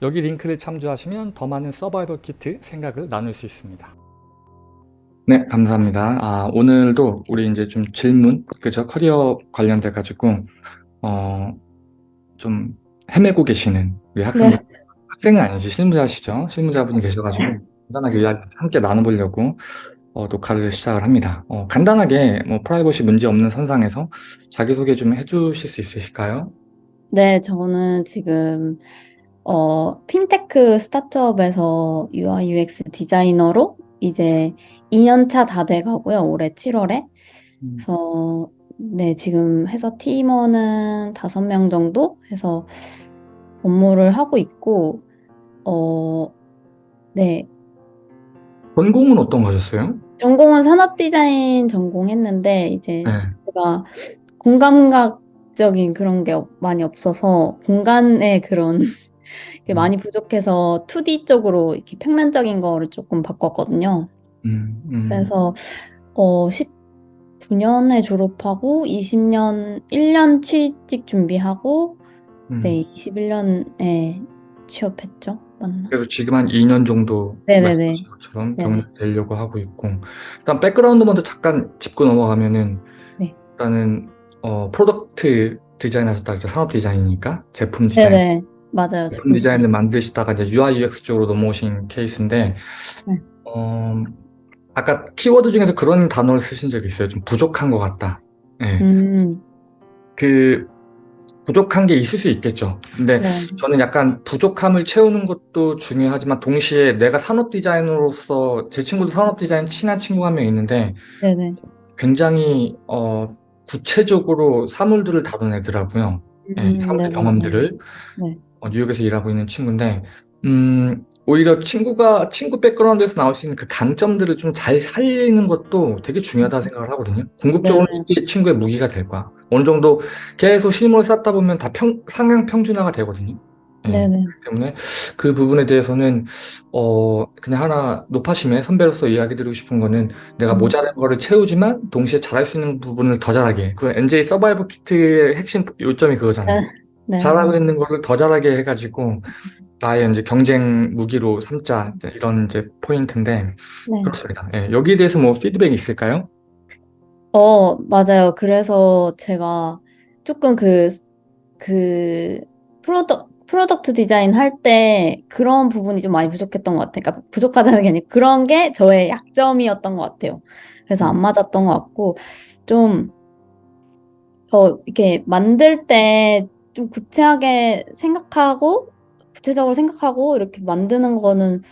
여기 링크를 참조하시면 더 많은 서바이벌 키트 생각을 나눌 수 있습니다. 네, 감사합니다. 오늘도 우리 이제 좀 질문, 그죠? 커리어 관련돼 가지고 어, 좀 헤매고 계시는 우리 학생분, 네, 학생은 아니지, 실무자시죠? 실무자분이 계셔가지고 간단하게 이야기 함께 나눠보려고 녹화를 시작을 합니다. 간단하게 뭐 프라이버시 문제 없는 선상에서 자기소개 좀 해주실 수 있으실까요? 네, 저는 지금 핀테크 스타트업에서 UI UX 디자이너로 이제 2년 차 다 돼가고요. 올해 7월에. 음. 그래서 네, 지금 해서 팀원은 5명 정도 해서 업무를 하고 있고 어, 네, 전공은 어떤 거 하셨어요? 전공은 산업 디자인 전공했는데 이제 네. 제가 공감각적인 그런 게 많이 없어서 공간의 그런 게 음, 많이 부족해서 2D 쪽으로 이렇게 평면적인 거를 조금 바꿨거든요. 음, 음, 그래서 19년에 졸업하고 20년 1년 취직 준비하고 네, 음. 21년에 취업했죠. 맞나? 그래서 지금 한 2년 정도 네네네. 말씀하신 것처럼 네네. 경력되려고 하고 있고, 일단 백그라운드 먼저 잠깐 짚고 넘어가면은, 네. 일단은, 프로덕트 디자인 하셨다 그랬죠. 산업 디자인이니까, 제품 디자인. 네네. 맞아요. 제품 제품 디자인. 디자인을 만드시다가 이제 UI, UX 쪽으로 넘어오신 케이스인데, 네. 어, 아까 키워드 중에서 그런 단어를 쓰신 적이 있어요. 좀 부족한 것 같다. 예. 음, 그, 부족한 게 있을 수 있겠죠. 근데 네. 저는 약간 부족함을 채우는 것도 중요하지만 동시에 내가 산업 디자이너로서 제 친구도 산업 디자인 친한 친구가 한 명 있는데 네네. 굉장히 구체적으로 사물들을 다룬 애더라고요. 예, 네, 사물의 맞아요. 경험들을 네. 뉴욕에서 일하고 있는 친구인데 오히려 친구 백그라운드에서 나올 수 있는 그 강점들을 좀 잘 살리는 것도 되게 중요하다 생각을 하거든요. 궁극적으로 네네. 이게 친구의 무기가 될 거야. 어느 정도 계속 실물을 쌓다 보면 다 상향 평준화가 되거든요. 예. 네네. 그렇기 때문에 그 부분에 대해서는 그냥 하나 높아심에 선배로서 이야기 드리고 싶은 거는 내가 음, 모자란 거를 채우지만 동시에 잘할 수 있는 부분을 더 잘하게. 그 NJ 서바이벌 키트의 핵심 요점이 네. 그거잖아요. 네, 잘하고 맞아요. 있는 거를 더 잘하게 해가지고 나의 이제 경쟁 무기로 삼자 이제 이런 이제 포인트인데 네. 그렇습니다. 예, 여기에 대해서 뭐 피드백이 있을까요? 맞아요. 그래서 제가 조금 그, 프로덕트 디자인 할 때 그런 부분이 좀 많이 부족했던 것 같아요. 그러니까 부족하다는 게 아니고 그런 게 저의 약점이었던 것 같아요. 그래서 음, 안 맞았던 것 같고, 좀, 이렇게 만들 때 좀 구체적으로 생각하고 이렇게 만드는 거는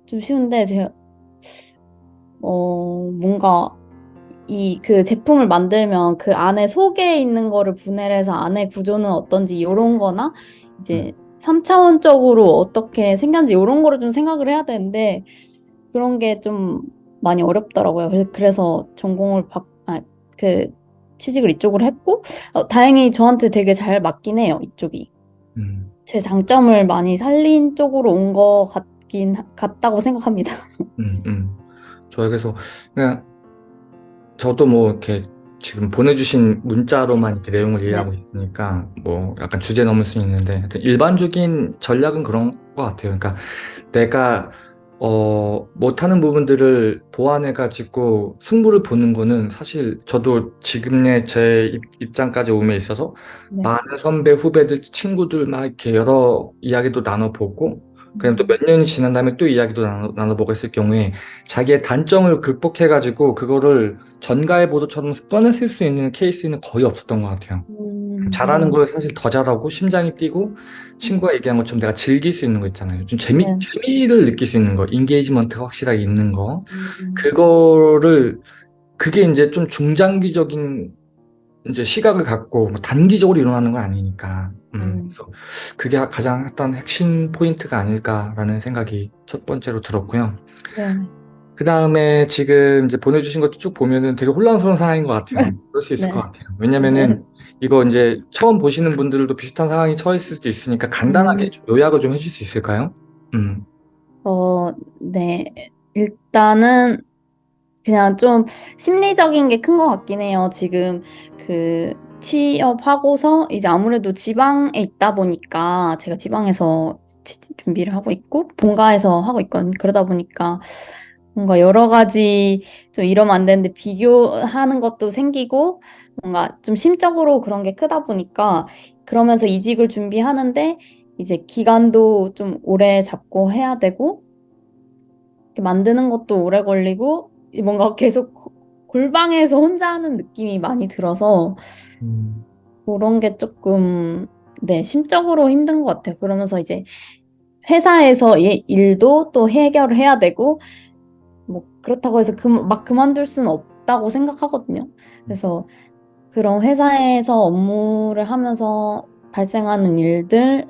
좀 쉬운데, 제가, 뭔가 그 제품을 만들면 그 안에 속에 있는 거를 분해를 해서 안에 구조는 어떤지 이런 거나 음, 이제 3차원적으로 어떻게 생겼는지 이런 거를 좀 생각을 해야 되는데 그런 게 좀 많이 어렵더라고요. 그래서 그 취직을 이쪽으로 했고 다행히 저한테 되게 잘 맞긴 해요. 이쪽이. 음, 제 장점을 많이 살린 쪽으로 온 거 같다고 생각합니다. 저희 그래서 그냥 저도 뭐 이렇게 지금 보내주신 문자로만 이렇게 내용을 네. 이해하고 있으니까 뭐 약간 주제 넘을 수 있는데 하여튼 일반적인 전략은 그런 것 같아요. 그러니까 내가 못하는 부분들을 보완해가지고 승부를 보는 거는 사실 저도 지금의 제 입장까지 오에 있어서 네. 많은 선배, 후배들, 친구들 막 이렇게 여러 이야기도 나눠보고 그냥 또 몇 년이 지난 다음에 또 이야기도 나눠보고 했을 경우에 자기의 단점을 극복해가지고 그거를 전가의 보도처럼 꺼냈을 수 있는 케이스는 거의 없었던 것 같아요. 잘하는 네. 걸 사실 더 잘하고 심장이 뛰고 친구가 얘기한 것처럼 내가 즐길 수 있는 거 있잖아요. 좀 네. 재미를 느낄 수 있는 거, 인게이지먼트가 확실하게 있는 거. 음, 그거를, 그게 이제 좀 중장기적인 이제 시각을 갖고 뭐 단기적으로 일어나는 건 아니니까. 네. 그래서 그게 가장 일단 핵심 포인트가 아닐까라는 생각이 첫 번째로 들었고요. 네. 그 다음에 지금 이제 보내주신 것도 쭉 보면은 되게 혼란스러운 상황인 것 같아요. 그럴 수 있을 것 네. 같아요. 네. 왜냐면은 이거 이제 처음 보시는 분들도 비슷한 상황이 처했을 수도 있으니까 간단하게 음, 좀 요약을 좀 해줄 수 있을까요? 음, 네. 일단은 그냥 좀 심리적인 게 큰 것 같긴 해요. 지금 그 취업하고서 이제 아무래도 지방에 있다 보니까 제가 지방에서 준비를 하고 있고 본가에서 하고 있거든요. 그러다 보니까 뭔가 여러 가지 좀 이러면 안 되는데 비교하는 것도 생기고 뭔가 좀 심적으로 그런 게 크다 보니까 그러면서 이직을 준비하는데 이제 기간도 좀 오래 잡고 해야 되고 이렇게 만드는 것도 오래 걸리고 뭔가 계속 골방에서 혼자 하는 느낌이 많이 들어서 음, 그런 게 조금 네, 심적으로 힘든 것 같아요. 그러면서 이제 회사에서의 일도 또 해결을 해야 되고 뭐 그렇다고 해서 막 그만둘 수는 없다고 생각하거든요. 그래서 그런 회사에서 업무를 하면서 발생하는 일들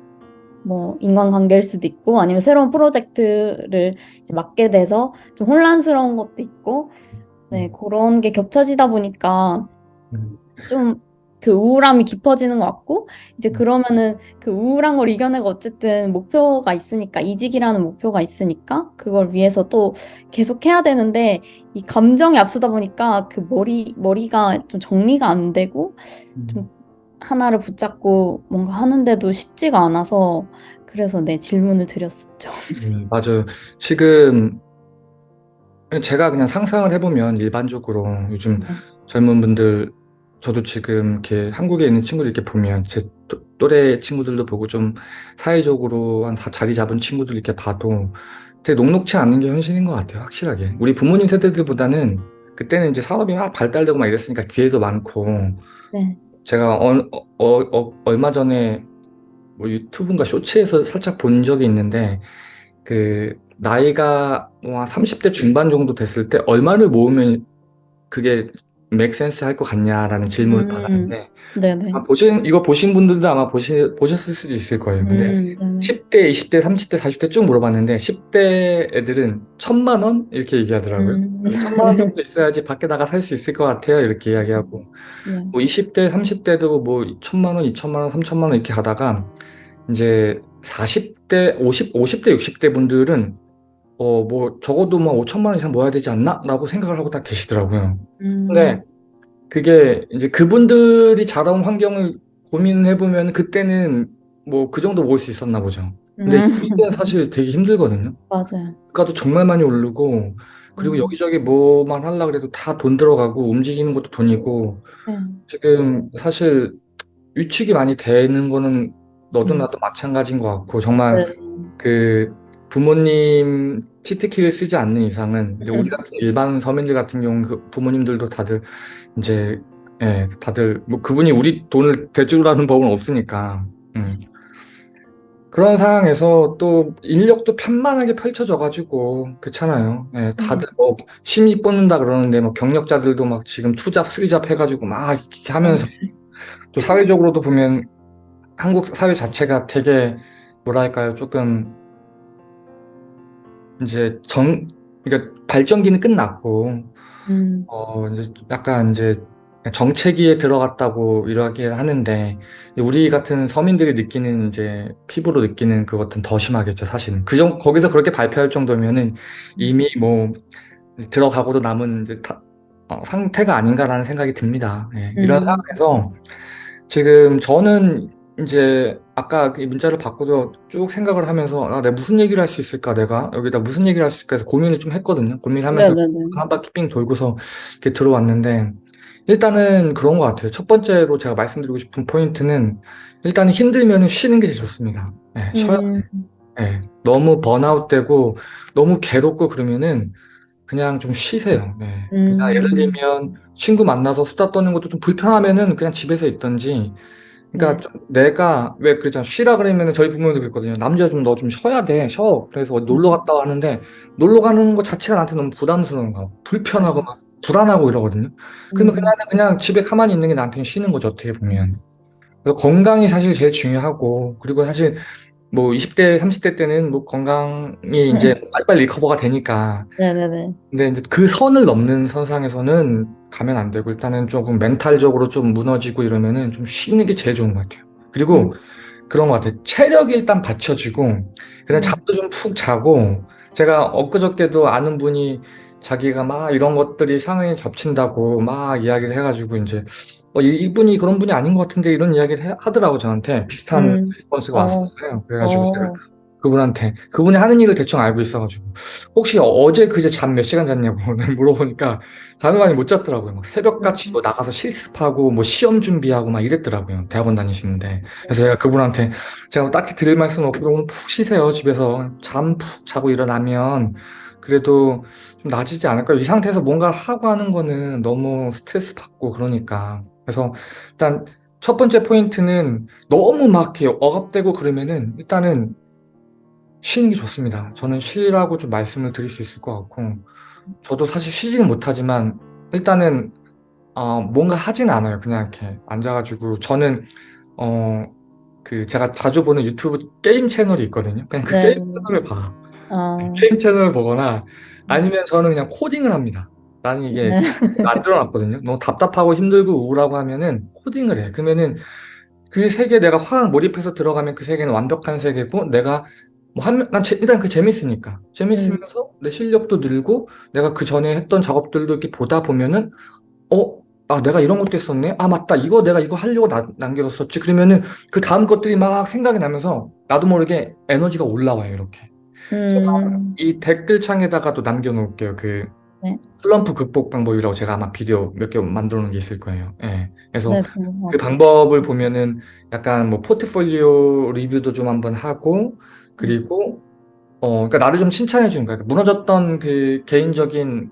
뭐 인간관계일 수도 있고 아니면 새로운 프로젝트를 이제 맡게 돼서 좀 혼란스러운 것도 있고 네, 음, 그런 게 겹쳐지다 보니까 음, 좀 그 우울함이 깊어지는 것 같고 이제 음, 그러면은 그 우울한 걸 이겨내고 어쨌든 목표가 있으니까 이직이라는 목표가 있으니까 그걸 위해서 또 계속 해야 되는데 이 감정이 앞서다 보니까 그 머리가 좀 정리가 안 되고 좀 음. 하나를 붙잡고 뭔가 하는데도 쉽지가 않아서 그래서 네, 질문을 드렸었죠. 맞아요. 지금 제가 그냥 상상을 해보면 일반적으로 요즘 네. 젊은 분들, 저도 지금 이렇게 한국에 있는 친구들 이렇게 보면 제 또래 친구들도 보고 좀 사회적으로 한 자리 잡은 친구들 이렇게 봐도 되게 녹록치 않은 게 현실인 것 같아요. 확실하게. 우리 부모님 세대들보다는 그때는 이제 산업이 막 발달되고 막 이랬으니까 기회도 많고 네. 제가 얼마 전에 뭐 유튜브인가 쇼츠에서 살짝 본 적이 있는데 그 나이가 뭐 30대 중반 정도 됐을 때 얼마를 모으면 그게 맥센스 할 것 같냐라는 질문을 받았는데 네네. 이거 보신 분들도 아마 보셨을 수도 있을 거예요. 근데 네네. 10대, 20대, 30대, 40대 쭉 물어봤는데 10대 애들은 1,000만 원? 이렇게 얘기하더라고요. 음. 근데 1,000만 원 정도 있어야지 밖에 나가 살 수 있을 것 같아요. 이렇게 이야기하고 네. 뭐 20대, 30대도 뭐 1,000만 원, 2,000만 원, 3,000만 원 이렇게 가다가 이제 40대, 50대, 60대 분들은 뭐 적어도 뭐 5천만 원 이상 모아야 되지 않나? 라고 생각을 하고 딱 계시더라고요. 근데 음. 그게 이제 그분들이 자라온 환경을 고민해 보면 그때는 뭐 그 정도 모을 수 있었나 보죠. 근데 음. 이때는 사실 되게 힘들거든요. 맞아요. 물가도 정말 많이 오르고 그리고 음. 여기저기 뭐만 하려고 해도 다 돈 들어가고 움직이는 것도 돈이고 네. 지금 사실 위축이 많이 되는 거는 너도 음. 나도 마찬가지인 것 같고 정말 네. 그 부모님 치트키를 쓰지 않는 이상은 이제 우리 같은 일반 서민들 같은 경우는 그 부모님들도 다들 이제 다들 뭐 그분이 우리 돈을 대주라는 법은 없으니까 그런 상황에서 또 인력도 편만하게 펼쳐져 가지고 그렇잖아요. 네. 다들 뭐 심의 뽑는다 그러는데 뭐 경력자들도 막 지금 투잡 쓰리잡 해가지고 막 이렇게 하면서 또 사회적으로도 보면 한국 사회 자체가 되게 뭐랄까요 조금 이제 그러니까 발전기는 끝났고 음. 이제 약간 이제 정체기에 들어갔다고 이야기를 하는데 우리 같은 서민들이 느끼는 이제 피부로 느끼는 그것은 더 심하겠죠 사실은 거기서 그렇게 발표할 정도면은 이미 뭐 들어가고도 남은 이제 상태가 아닌가라는 생각이 듭니다. 이런 음. 상황에서 지금 저는 이제 아까 이 문자를 받고서 쭉 생각을 하면서 내가 무슨 얘기를 할 수 있을까 내가 여기다 무슨 얘기를 할 수 있을까 해서 고민을 좀 했거든요. 고민하면서 네네네. 한 바퀴 삥 돌고서 이렇게 들어왔는데 일단은 그런 것 같아요. 첫 번째로 제가 말씀드리고 싶은 포인트는 일단은 힘들면 쉬는 게 제일 좋습니다. 쉬어야 음. 너무 번아웃되고 너무 괴롭고 그러면은 그냥 좀 쉬세요. 그냥 예를 음. 들면 친구 만나서 수다 떠는 것도 좀 불편하면은 그냥 집에서 있던지 그러니까 네. 좀 내가 왜 그랬잖아 쉬라 그러면은 저희 부모님도 그랬거든요. 남자 좀 너 좀 쉬어야 돼 쉬어. 그래서 어디 놀러 갔다 왔는데 놀러 가는 거 자체가 나한테 너무 부담스러운 거야. 불편하고 막 불안하고 이러거든요. 그러면 음. 그냥 집에 가만히 있는 게 나한테는 쉬는 거죠 어떻게 보면. 그래서 건강이 사실 제일 중요하고 그리고 사실 뭐 20대 30대 때는 뭐 건강이 이제 빨리빨리 리커버가 되니까 네네네. 근데 이제 그 선을 넘는 선상에서는 가면 안 되고 일단은 조금 멘탈적으로 좀 무너지고 이러면은 좀 쉬는 게 제일 좋은 것 같아요. 음. 그리고 그런 것 같아요. 체력이 일단 받쳐지고 그냥 네. 잠도 좀 푹 자고 제가 엊그저께도 아는 분이 자기가 막 이런 것들이 상황이 겹친다고 막 이야기를 해가지고 이제 이분이 그런 분이 아닌 것 같은데 이런 이야기를 하더라고 저한테 비슷한 음, 리스폰스가 어, 왔었어요. 그래가지고 제가 어, 그분이 하는 일을 대충 알고 있어가지고 혹시 어제 그제 잠 몇 시간 잤냐고 물어보니까 잠을 많이 못 잤더라고요. 막 새벽같이 뭐 나가서 실습하고 뭐 시험 준비하고 막 이랬더라고요. 대학원 다니시는데. 그래서 제가 그분한테 제가 딱히 드릴 말씀 없고 오늘 푹 쉬세요. 집에서 잠 푹 자고 일어나면 그래도 좀 나아지지 않을까요? 이 상태에서 뭔가 하고 하는 거는 너무 스트레스 받고 그러니까. 그래서 일단 첫 번째 포인트는 너무 막 이렇게 억압되고 그러면은 일단은 쉬는 게 좋습니다. 저는 쉬라고 좀 말씀을 드릴 수 있을 것 같고, 저도 사실 쉬지는 못하지만, 일단은, 뭔가 하진 않아요. 그냥 이렇게 앉아가지고, 저는, 어, 제가 자주 보는 유튜브 게임 채널이 있거든요. 그냥 그 네, 게임 채널을 봐. 어, 게임 채널을 보거나, 아니면 저는 그냥 코딩을 합니다. 나는 이게 네, 만들어 놨거든요. 너무 답답하고 힘들고 우울하고 하면은 코딩을 해. 그러면은 그 세계에 내가 확 몰입해서 들어가면 그 세계는 완벽한 세계고 내가 일단 그 재밌으니까 음, 재밌으면서 내 실력도 늘고 내가 그 전에 했던 작업들도 이렇게 보다 보면은 어, 내가 이런 것도 했었네. 맞다. 내가 이거 하려고 남겨뒀었지. 그러면은 그 다음 것들이 막 생각이 나면서 나도 모르게 에너지가 올라와요. 이렇게. 제가 음, 이 댓글창에다가도 남겨놓을게요. 네, 슬럼프 극복 방법이라고 제가 아마 비디오 몇 개 만들어 놓은 게 있을 거예요. 예. 그래서 네, 본것 그 같아요. 방법을 보면은 약간 뭐 포트폴리오 리뷰도 좀 한번 하고 그리고 그러니까 나를 좀 칭찬해 주는 거야. 그러니까 무너졌던 그 개인적인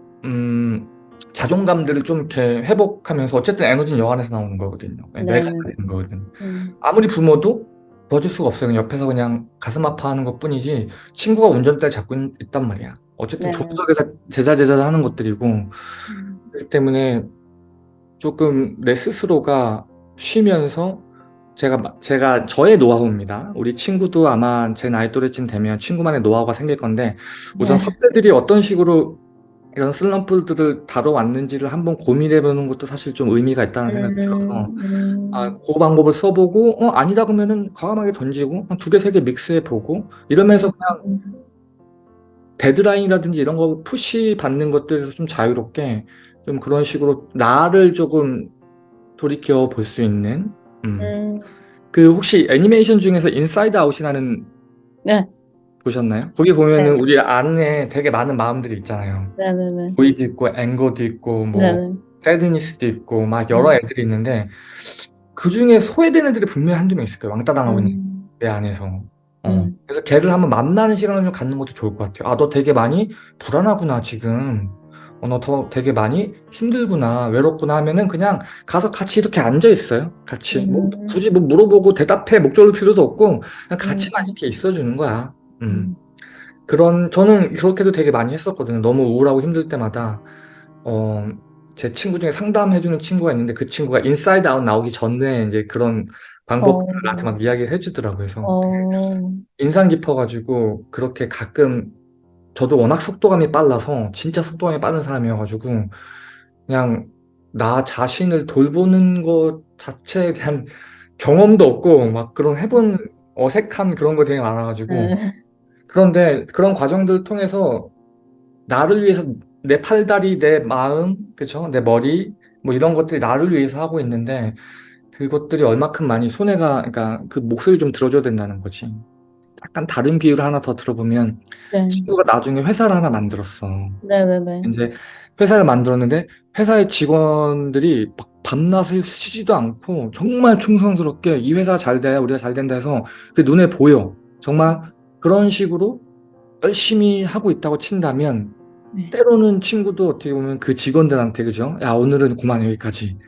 자존감들을 좀 이렇게 회복하면서 어쨌든 에너지는 영 안에서 나오는 거거든요. 예, 네, 내가 네, 되는 거거든. 음, 아무리 부모도 도와줄 수가 없어요. 그냥 옆에서 그냥 가슴 아파하는 것뿐이지 친구가 운전대를 잡고 있단 말이야. 어쨌든 네, 조수석에서 제자제자 하는 것들이고 음, 그렇기 때문에 조금 내 스스로가 쉬면서 제가 저의 노하우입니다. 우리 친구도 아마 제 나이 또래쯤 되면 친구만의 노하우가 생길 건데 우선 네, 선배들이 어떤 식으로 이런 슬럼프들을 다뤄왔는지를 한번 고민해 보는 것도 사실 좀 의미가 있다는 생각이 들어서 그 방법을 써보고 아니다 그러면은 과감하게 던지고 한 두 개, 세 개 믹스해 보고 이러면서 그냥 데드라인이라든지 이런 거 푸시 받는 것들에서 좀 자유롭게 좀 그런 식으로 나를 조금 돌이켜 볼 수 있는 음, 그 혹시 애니메이션 중에서 인사이드 아웃이라는 네, 보셨나요? 거기 네, 보면은 우리 안에 되게 많은 마음들이 있잖아요. 네, 네, 네, 조이도 있고 앵거도 있고 네, 뭐 네, 새드니스도 있고 막 여러 네, 애들이 있는데 그 중에 소외되는 애들이 분명히 한두 명 있을 거예요. 왕따 당하고 있는 음, 내 안에서. 음, 그래서 걔를 한번 만나는 시간을 좀 갖는 것도 좋을 것 같아요. 너 되게 많이 불안하구나, 지금. 너 더 되게 많이 힘들구나, 외롭구나 하면은 그냥 가서 같이 이렇게 앉아 있어요. 같이. 뭐, 음, 굳이 뭐 물어보고 대답해, 목 졸릴 필요도 없고, 그냥 같이만 음, 이렇게 있어 주는 거야. 음. 음, 저는 그렇게도 되게 많이 했었거든요. 너무 우울하고 힘들 때마다. 어, 제 친구 중에 상담해주는 친구가 있는데 그 친구가 인사이드 아웃 나오기 전에 이제 그런 방법들을 어, 나한테 막 이야기를 해주더라고요. 그래서 어, 인상 깊어가지고 그렇게 가끔 저도 워낙 속도감이 빨라서 진짜 속도감이 빠른 사람이어가지고 그냥 나 자신을 돌보는 것 자체에 대한 경험도 없고 막 그런 해본 어색한 그런 거 되게 많아가지고 네, 그런데 그런 과정들 통해서 나를 위해서 내 팔다리, 내 마음, 그쵸? 내 머리, 뭐 이런 것들이 나를 위해서 하고 있는데 그것들이 얼마큼 많이 손해가, 그러니까 그 몫을 좀 들어줘야 된다는 거지. 약간 다른 비유를 하나 더 들어보면 네, 친구가 나중에 회사를 하나 만들었어. 네, 네, 네, 이제 회사를 만들었는데 회사의 직원들이 막 밤낮을 쉬지도 않고 정말 충성스럽게 이 회사 잘 돼야 우리가 잘 된다 해서 그 눈에 보여. 정말 그런 식으로 열심히 하고 있다고 친다면 네, 때로는 친구도 어떻게 보면 그 직원들한테 그죠? 야, 오늘은 그만 여기까지.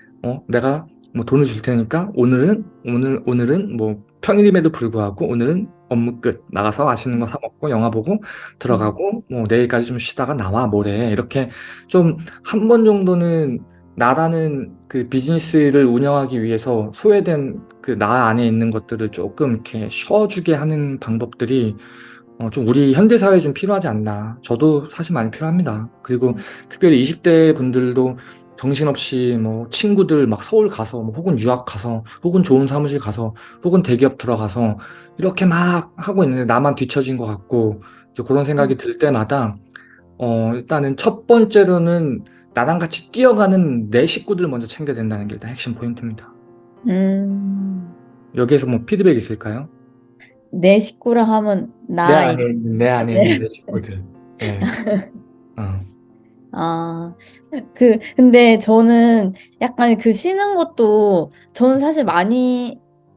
내가 뭐 돈을 줄 테니까 오늘은 뭐 평일임에도 불구하고 오늘은 업무 끝. 나가서 맛있는 거 사 먹고 영화 보고 들어가고 뭐 내일까지 좀 쉬다가 나와 뭐래. 이렇게 좀 한 번 정도는 나라는 그 비즈니스를 운영하기 위해서 소외된 그 나 안에 있는 것들을 조금 이렇게 쉬어주게 하는 방법들이 좀 우리 현대 사회에 좀 필요하지 않나. 저도 사실 많이 필요합니다. 그리고 특별히 20대 분들도 정신없이 뭐 친구들 막 서울 가서 뭐 혹은 유학 가서 혹은 좋은 사무실 가서 혹은 대기업 들어가서 이렇게 막 하고 있는데 나만 뒤처진 것 같고 이제 그런 생각이 들 때마다 일단은 첫 번째로는 나랑 같이 뛰어가는 내 식구들을 먼저 챙겨야 된다는 게 일단 핵심 포인트입니다. 음, 여기에서 뭐 피드백 있을까요? 내 식구라 하면 내 안에 있는 네. 내 식구들. 예. 어. 아, 근데 저는 약간 그 쉬는 것도, 저는 사실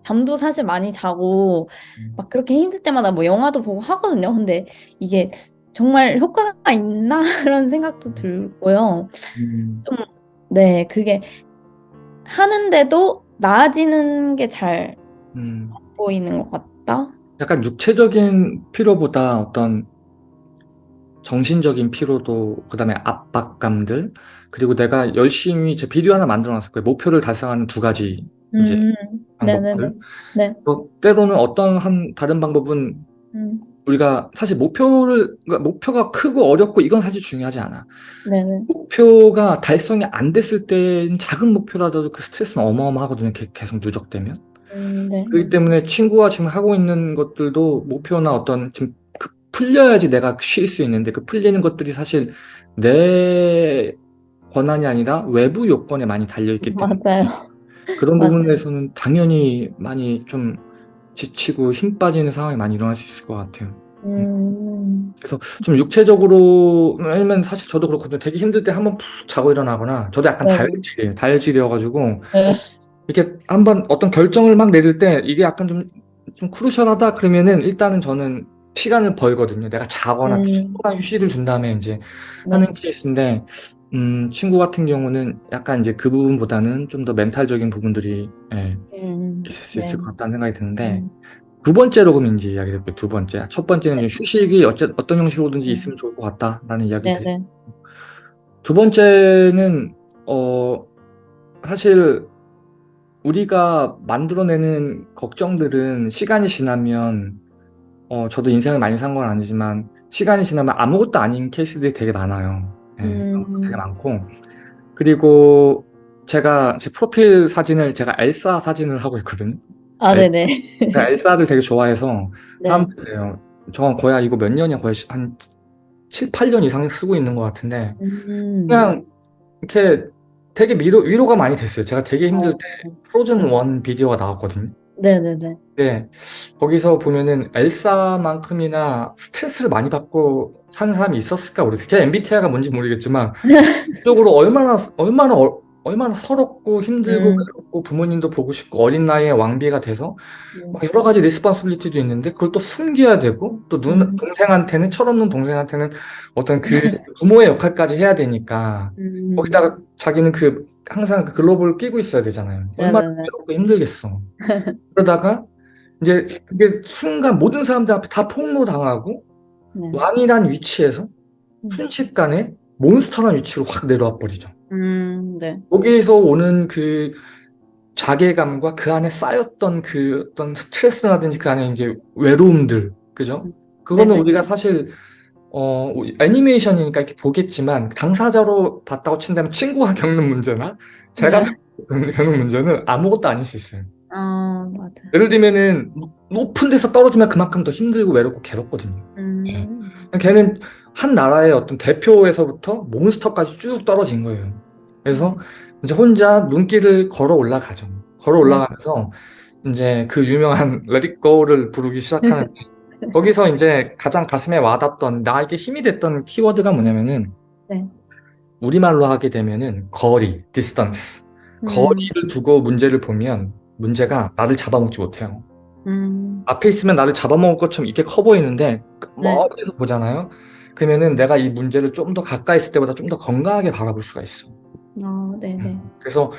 잠도 사실 많이 자고, 막 그렇게 힘들 때마다 뭐 영화도 보고 하거든요. 근데 이게 정말 효과가 있나? 그런 생각도 들고요. 음, 좀, 네, 그게 하는데도 나아지는 게 잘 음. 보이는 것 같다? 약간 육체적인 피로보다 어떤 정신적인 피로도, 그다음에 압박감들, 그리고 내가 열심히 제 비디오 하나 만들어 놨을 거예요. 목표를 달성하는 두 가지 이제 음, 네네네. 방법들. 네. 때로는 어떤 한 다른 방법은 음, 우리가 사실 그러니까 목표가 크고 어렵고 이건 사실 중요하지 않아. 네네. 목표가 달성이 안 됐을 땐 작은 목표라도 그 스트레스는 어마어마하거든요. 계속 누적되면. 네. 그렇기 때문에 친구가 지금 하고 있는 것들도 목표나 어떤 지금 풀려야지 내가 쉴 수 있는데 그 풀리는 것들이 사실 내 권한이 아니라 외부 요건에 많이 달려있기 때문에 맞아요. 그런 맞아요. 부분에서는 당연히 많이 좀 지치고 힘 빠지는 상황이 많이 일어날 수 있을 것 같아요. 음. 음, 그래서 좀 육체적으로, 왜냐면 사실 저도 그렇거든요. 되게 힘들 때 한번 푹 자고 일어나거나, 저도 약간 네네. 다혈질이에요. 다혈질이어가지고, 네. 이렇게 한번 어떤 결정을 막 내릴 때 이게 약간 좀 크루셜하다 그러면은 일단은 저는 시간을 벌거든요. 내가 자거나 음, 충분한 휴식을 준 다음에 이제 네. 하는 케이스인데, 친구 같은 경우는 약간 이제 그 부분보다는 좀 더 멘탈적인 부분들이 예, 있을 수 있을 네. 것 같다는 생각이 드는데, 음, 두 번째로 그럼 이제 이야기 드릴게요. 두 번째. 첫 번째는 네. 이제 휴식이 어떤 형식으로든지 음, 있으면 좋을 것 같다라는 이야기 드리고, 네네. 두 번째는, 사실 우리가 만들어내는 걱정들은 시간이 지나면, 저도 인생을 많이 산 건 아니지만, 시간이 지나면 아무것도 아닌 케이스들이 되게 많아요. 예, 아무것도 되게 음, 많고. 그리고 제가 제 프로필 사진을 제가 엘사 사진을 하고 있거든요. 아, 엘, 네네. 제가 엘사를 되게 좋아해서 네. 사람들이에요. 저 거의 이거 몇 년이야? 거의 한 7, 8년 이상 쓰고 있는 것 같은데, 음, 그냥 이렇게 되게 위로가 많이 됐어요. 제가 되게 힘들 때 어, 프로즌 원 비디오가 나왔거든요. 네네네. 네, 거기서 보면은 엘사만큼이나 스트레스를 많이 받고 사는 사람이 있었을까 모르겠어요. 걔 MBTI가 뭔지 모르겠지만 쪽으로 얼마나 서럽고 힘들고 음, 괴롭고 부모님도 보고 싶고 어린 나이에 왕비가 돼서 네. 막 여러 가지 리스폰시빌리티도 있는데 그걸 또 숨겨야 되고 또 음, 동생한테는 철없는 동생한테는 어떤 그 부모의 역할까지 해야 되니까 음, 거기다가 자기는 항상 그 글로벌을 끼고 있어야 되잖아요. 얼마나 네네네. 괴롭고 힘들겠어. 그러다가 이제 그게 순간 모든 사람들 앞에 다 폭로당하고 네. 왕이란 위치에서 음, 순식간에 몬스터란 위치로 확 내려와 버리죠. 네. 거기에서 오는 그 자괴감과 그 안에 쌓였던 그 어떤 스트레스라든지 그 안에 이제 외로움들, 그죠? 그거는 네네. 우리가 사실, 애니메이션이니까 이렇게 보겠지만, 당사자로 봤다고 친다면 친구가 겪는 문제나, 제가 네. 겪는 문제는 아무것도 아닐 수 있어요. 아, 맞아. 예를 들면은, 높은 데서 떨어지면 그만큼 더 힘들고 외롭고 괴롭거든요. 예. 음, 걔는 한 나라의 어떤 대표에서부터 몬스터까지 쭉 떨어진 거예요. 그래서 이제 혼자 눈길을 걸어 올라가죠. 걸어 네. 올라가면서 이제 그 유명한 Let It Go를 부르기 시작하는데 거기서 이제 가장 가슴에 와닿던 나에게 힘이 됐던 키워드가 뭐냐면은 네. 우리말로 하게 되면은 거리, distance. 음, 거리를 두고 문제를 보면 문제가 나를 잡아먹지 못해요. 음, 앞에 있으면 나를 잡아먹을 것처럼 이렇게 커 보이는데 네. 멀리서 보잖아요. 그러면은 내가 이 문제를 좀 더 가까이 있을 때보다 좀 더 건강하게 바라볼 수가 있어. 네네. 그래서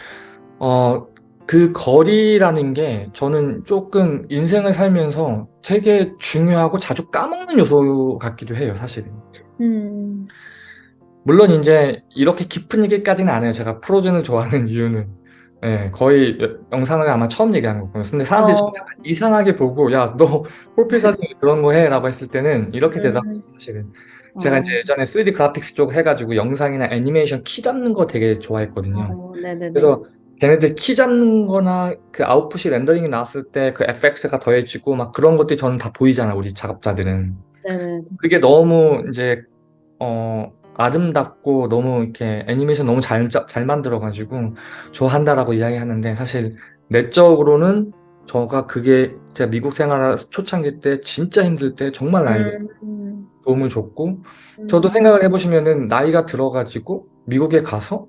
어, 그 거리라는 게 저는 조금 인생을 살면서 되게 중요하고 자주 까먹는 요소 같기도 해요, 사실은. 음, 물론 이제 이렇게 깊은 얘기까지는 안 해요. 제가 프로즌을 좋아하는 이유는. 예, 거의 영상을 아마 처음 얘기한 거고요. 근데 사람들이 좀 어, 약간 이상하게 보고, 야, 너 프로필 사진에 그런 거 해? 라고 했을 때는 이렇게 대답해요, 음, 사실은. 제가 이제 어, 예전에 3D 그래픽스 쪽 해가지고 영상이나 애니메이션 키 잡는 거 되게 좋아했거든요. 네네네. 그래서 걔네들 키 잡는 거나 그 아웃풋이 렌더링이 나왔을 때 그 FX가 더해지고 막 그런 것들이 저는 다 보이잖아, 우리 작업자들은. 네네. 그게 너무 이제, 어, 아름답고 너무 이렇게 애니메이션 너무 잘 만들어가지고 좋아한다라고 이야기하는데 사실 내적으로는 저가 그게 제가 미국 생활 초창기 때 진짜 힘들 때 정말 나에게 음, 도움을 줬고 저도 음, 생각을 해보시면은 나이가 들어가지고 미국에 가서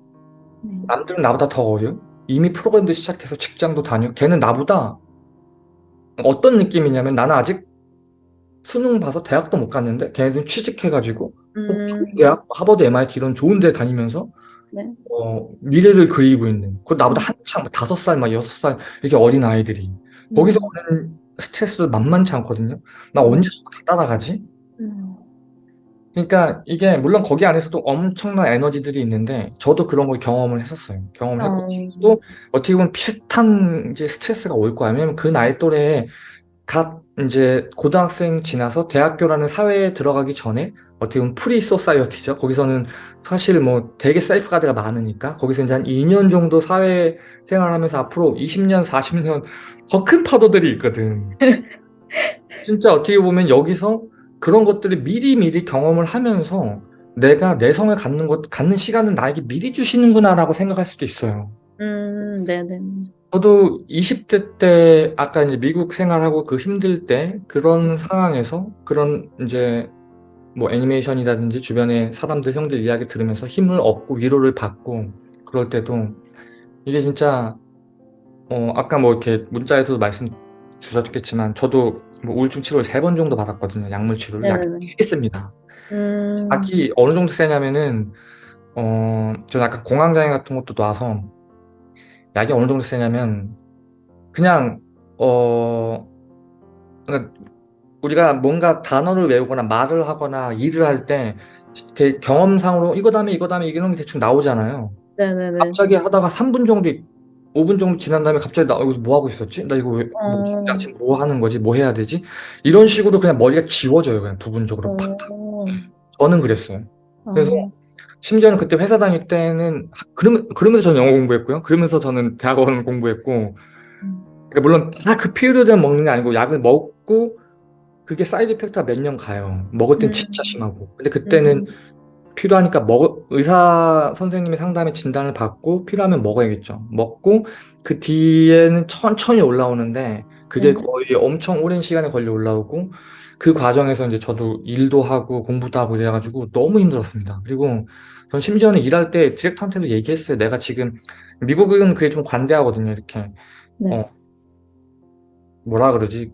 네. 남들은 나보다 더 어려 이미 프로그램도 시작해서 직장도 다녀 걔는 나보다 어떤 느낌이냐면 나는 아직 수능 봐서 대학도 못 갔는데 걔네들은 취직해가지고 좋은 음, 대학 하버드 MIT 이런 좋은 데 다니면서 네. 미래를 그리고 있는, 그 나보다 음, 한창 5살, 막 6살, 이렇게 어린 아이들이. 거기서 음, 오는 스트레스도 만만치 않거든요. 나 언제 네. 저거 다 따라가지? 음, 그러니까 이게, 물론 거기 안에서도 엄청난 에너지들이 있는데, 저도 그런 걸 경험을 했었어요. 경험을 했고, 어, 또 어떻게 보면 비슷한 이제 스트레스가 올 거야. 왜냐면 그 나이 또래에 갓 이제 고등학생 지나서 대학교라는 사회에 들어가기 전에 어떻게 보면 프리 소사이어티죠. 거기서는 사실 뭐 되게 세이프 가드가 많으니까 거기서 이제 한 2년 정도 사회 생활하면서 앞으로 20년, 40년 더 큰 파도들이 있거든. 진짜 어떻게 보면 여기서 그런 것들을 미리미리 경험을 하면서 내가 내성을 갖는 시간은 나에게 미리 주시는구나라고 생각할 수도 있어요. 네네. 저도 20대 때 아까 이제 미국 생활하고 그 힘들 때 그런 상황에서 그런 이제 뭐 애니메이션이라든지 주변의 사람들 형들 이야기 들으면서 힘을 얻고 위로를 받고 그럴 때도 이게 진짜 아까 뭐 이렇게 문자에서도 말씀 주셨겠지만 저도 뭐 우울증 치료를 3번 정도 받았거든요. 약물 치료를. 약이 네네네. 되게 셉니다. 음, 약이 어느 정도 세냐면은 저는 아까 공황장애 같은 것도 놔서 약이 어느 정도 세냐면 그냥 어 그러니까 우리가 뭔가 단어를 외우거나 말을 하거나 일을 할 때 경험상으로 이거 다음에 이런 게 대충 나오잖아요. 네네네. 갑자기 하다가 3분 정도, 5분 정도 지난 다음에 갑자기 나 여기서 뭐 하고 있었지? 나 이거 나 어, 지금 뭐 하는 거지? 뭐 해야 되지? 이런 식으로 그냥 머리가 지워져요. 그냥 부분적으로 팍. 어, 저는 그랬어요. 그래서 어, 심지어는 그때 회사 다닐 때는 그러면서 저는 영어 공부했고요. 그러면서 저는 대학원 공부했고. 음, 그러니까 물론 다 그 피리어드에 먹는 게 아니고 약을 먹고 그게 사이드 이펙트가 몇 년 가요. 먹을 땐 진짜 음, 심하고. 근데 그때는 음, 필요하니까 의사 선생님의 상담에 진단을 받고 필요하면 먹어야겠죠. 먹고 그 뒤에는 천천히 올라오는데 그게 네네. 거의 엄청 오랜 시간에 걸려 올라오고 그 과정에서 이제 저도 일도 하고 공부도 하고 이래가지고 너무 힘들었습니다. 그리고 전 심지어는 일할 때 디렉터한테도 얘기했어요. 내가 지금 미국은 그게 좀 관대하거든요. 이렇게 네. 어 뭐라 그러지?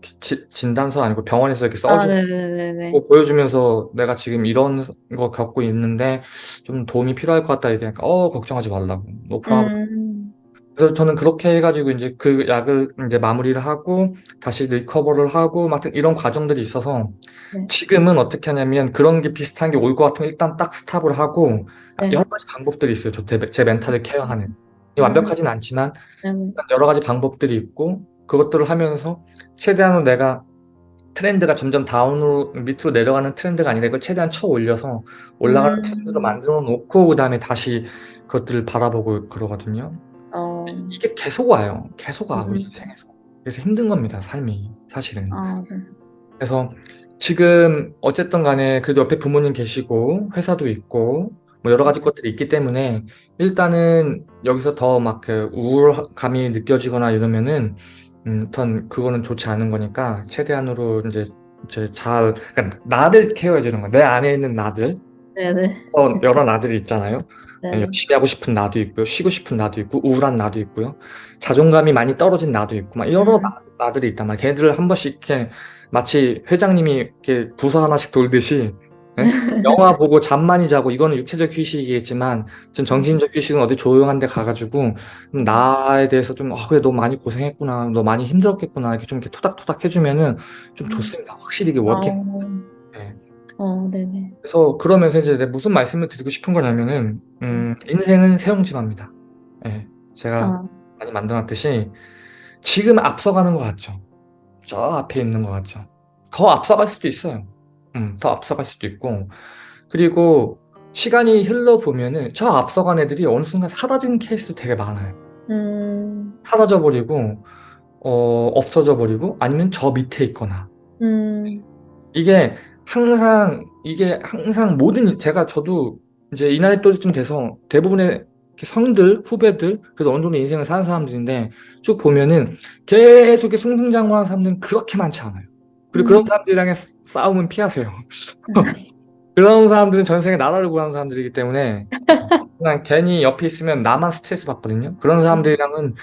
진단서 아니고 병원에서 이렇게 아, 써주고 네네네네. 보여주면서 내가 지금 이런 거 겪고 있는데 좀 도움이 필요할 것 같다 얘기하니까 걱정하지 말라고. 노 프라블럼. 음, 그래서 저는 그렇게 해가지고 이제 그 약을 이제 마무리를 하고 다시 리커버를 하고 막 이런 과정들이 있어서 네. 지금은 어떻게 하냐면 그런 게 비슷한 게 올 것 같으면 일단 딱 스탑을 하고 네. 여러 가지 방법들이 있어요. 제 멘탈을 케어하는. 음, 완벽하진 않지만 네네. 여러 가지 방법들이 있고 그것들을 하면서 최대한으로 내가 트렌드가 점점 다운으로 밑으로 내려가는 트렌드가 아니라 이걸 최대한 쳐 올려서 올라가는 트렌드로 음, 만들어 놓고 그다음에 다시 그것들을 바라보고 그러거든요. 어, 이게 계속 와요. 계속 와, 우리 음, 인생에서. 그래서 힘든 겁니다, 삶이 사실은. 아, 네. 그래서 지금 어쨌든 간에 그래도 옆에 부모님 계시고 회사도 있고 뭐 여러 가지 것들이 있기 때문에 일단은 여기서 더 막 그 우울감이 느껴지거나 이러면은 우선 그거는 좋지 않은 거니까 최대한으로 이제 그러니까 나를 케어해 주는 거야. 내 안에 있는 나들. 네네. 여러 나들이 있잖아요. 네네. 열심히 하고 싶은 나도 있고요. 쉬고 싶은 나도 있고, 우울한 나도 있고요. 자존감이 많이 떨어진 나도 있고, 막 여러 음, 나들이 있단 말이에요. 걔네들을 한 번씩 이렇게 마치 회장님이 이렇게 부서 하나씩 돌듯이, 예? 영화 보고 잠 많이 자고, 이거는 육체적 휴식이겠지만, 전 정신적 휴식은 어디 조용한 데 가가지고, 나에 대해서 좀, 그래, 너 많이 고생했구나. 너 많이 힘들었겠구나. 이렇게 좀 이렇게 토닥토닥 해주면은 좀 음, 좋습니다. 확실히 이게 워킹. 어, 예. 네네. 그래서 그러면서 이제 내가 무슨 말씀을 드리고 싶은 거냐면은 인생은 세옹지마입니다. 예, 제가 아, 많이 만들어놨듯이 지금 앞서가는 것 같죠. 저 앞에 있는 것 같죠. 더 앞서갈 수도 있어요. 더 앞서갈 수도 있고 그리고 시간이 흘러보면은 저 앞서간 애들이 어느 순간 사라지는 케이스도 되게 많아요. 음, 사라져 버리고 없어져 버리고 아니면 저 밑에 있거나 음, 이게 항상 모든 저도 이제 이 나이 또래쯤 돼서 대부분의 이렇게 성인들, 후배들, 그래도 어느 정도 인생을 사는 사람들인데 쭉 보면은 계속 이렇게 승승장구하는 사람들은 그렇게 많지 않아요. 그리고 그런 음, 사람들이랑의 싸움은 피하세요. 그런 사람들은 전생에 나라를 구하는 사람들이기 때문에 그냥 괜히 옆에 있으면 나만 스트레스 받거든요. 그런 사람들이랑은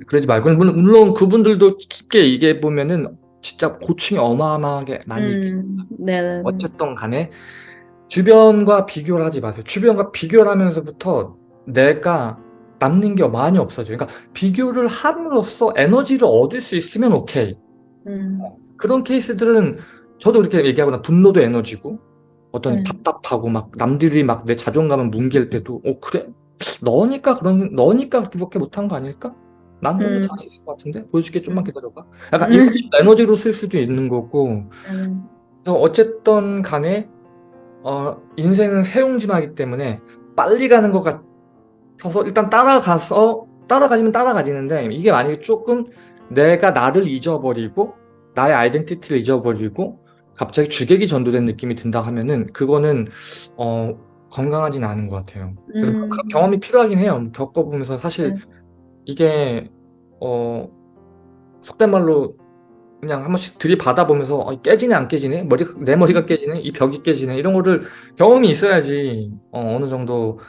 그러지 말고 물론 그분들도 깊게 얘기해 보면은 진짜 고충이 어마어마하게 많이 있긴 네네네. 어쨌든 간에 주변과 비교를 하지 마세요. 주변과 비교를 하면서부터 내가 남는 게 많이 없어져요. 그러니까 비교를 함으로써 에너지를 얻을 수 있으면 오케이. 음, 그런 케이스들은 저도 그렇게 얘기하거나 분노도 에너지고 어떤 네. 답답하고 막 남들이 막 내 자존감을 뭉갤 때도 그래? 너니까 그렇게 못한 거 아닐까? 난 좀 더 음, 잘할 수 있을 것 같은데 보여줄게 좀만 음, 기다려봐. 약간 이런 식으로 에너지로 쓸 수도 있는 거고 네네. 그래서 어쨌든 간에 인생은 세옹지마이기 때문에 빨리 가는 것 같아서 일단 따라가지면 따라가지는데 이게 만약에 조금 내가 나를 잊어버리고 나의 아이덴티티를 잊어버리고 갑자기 주객이 전도된 느낌이 든다 하면은 그거는 어, 건강하진 않은 것 같아요. 그래서 그런 음, 경험이 필요하긴 해요. 겪어보면서 사실 네. 이게 어, 속된 말로 그냥 한 번씩 들이받아보면서 깨지네 안 깨지네 내 머리가 깨지네 이 벽이 깨지네 이런 거를 경험이 있어야지 어느 정도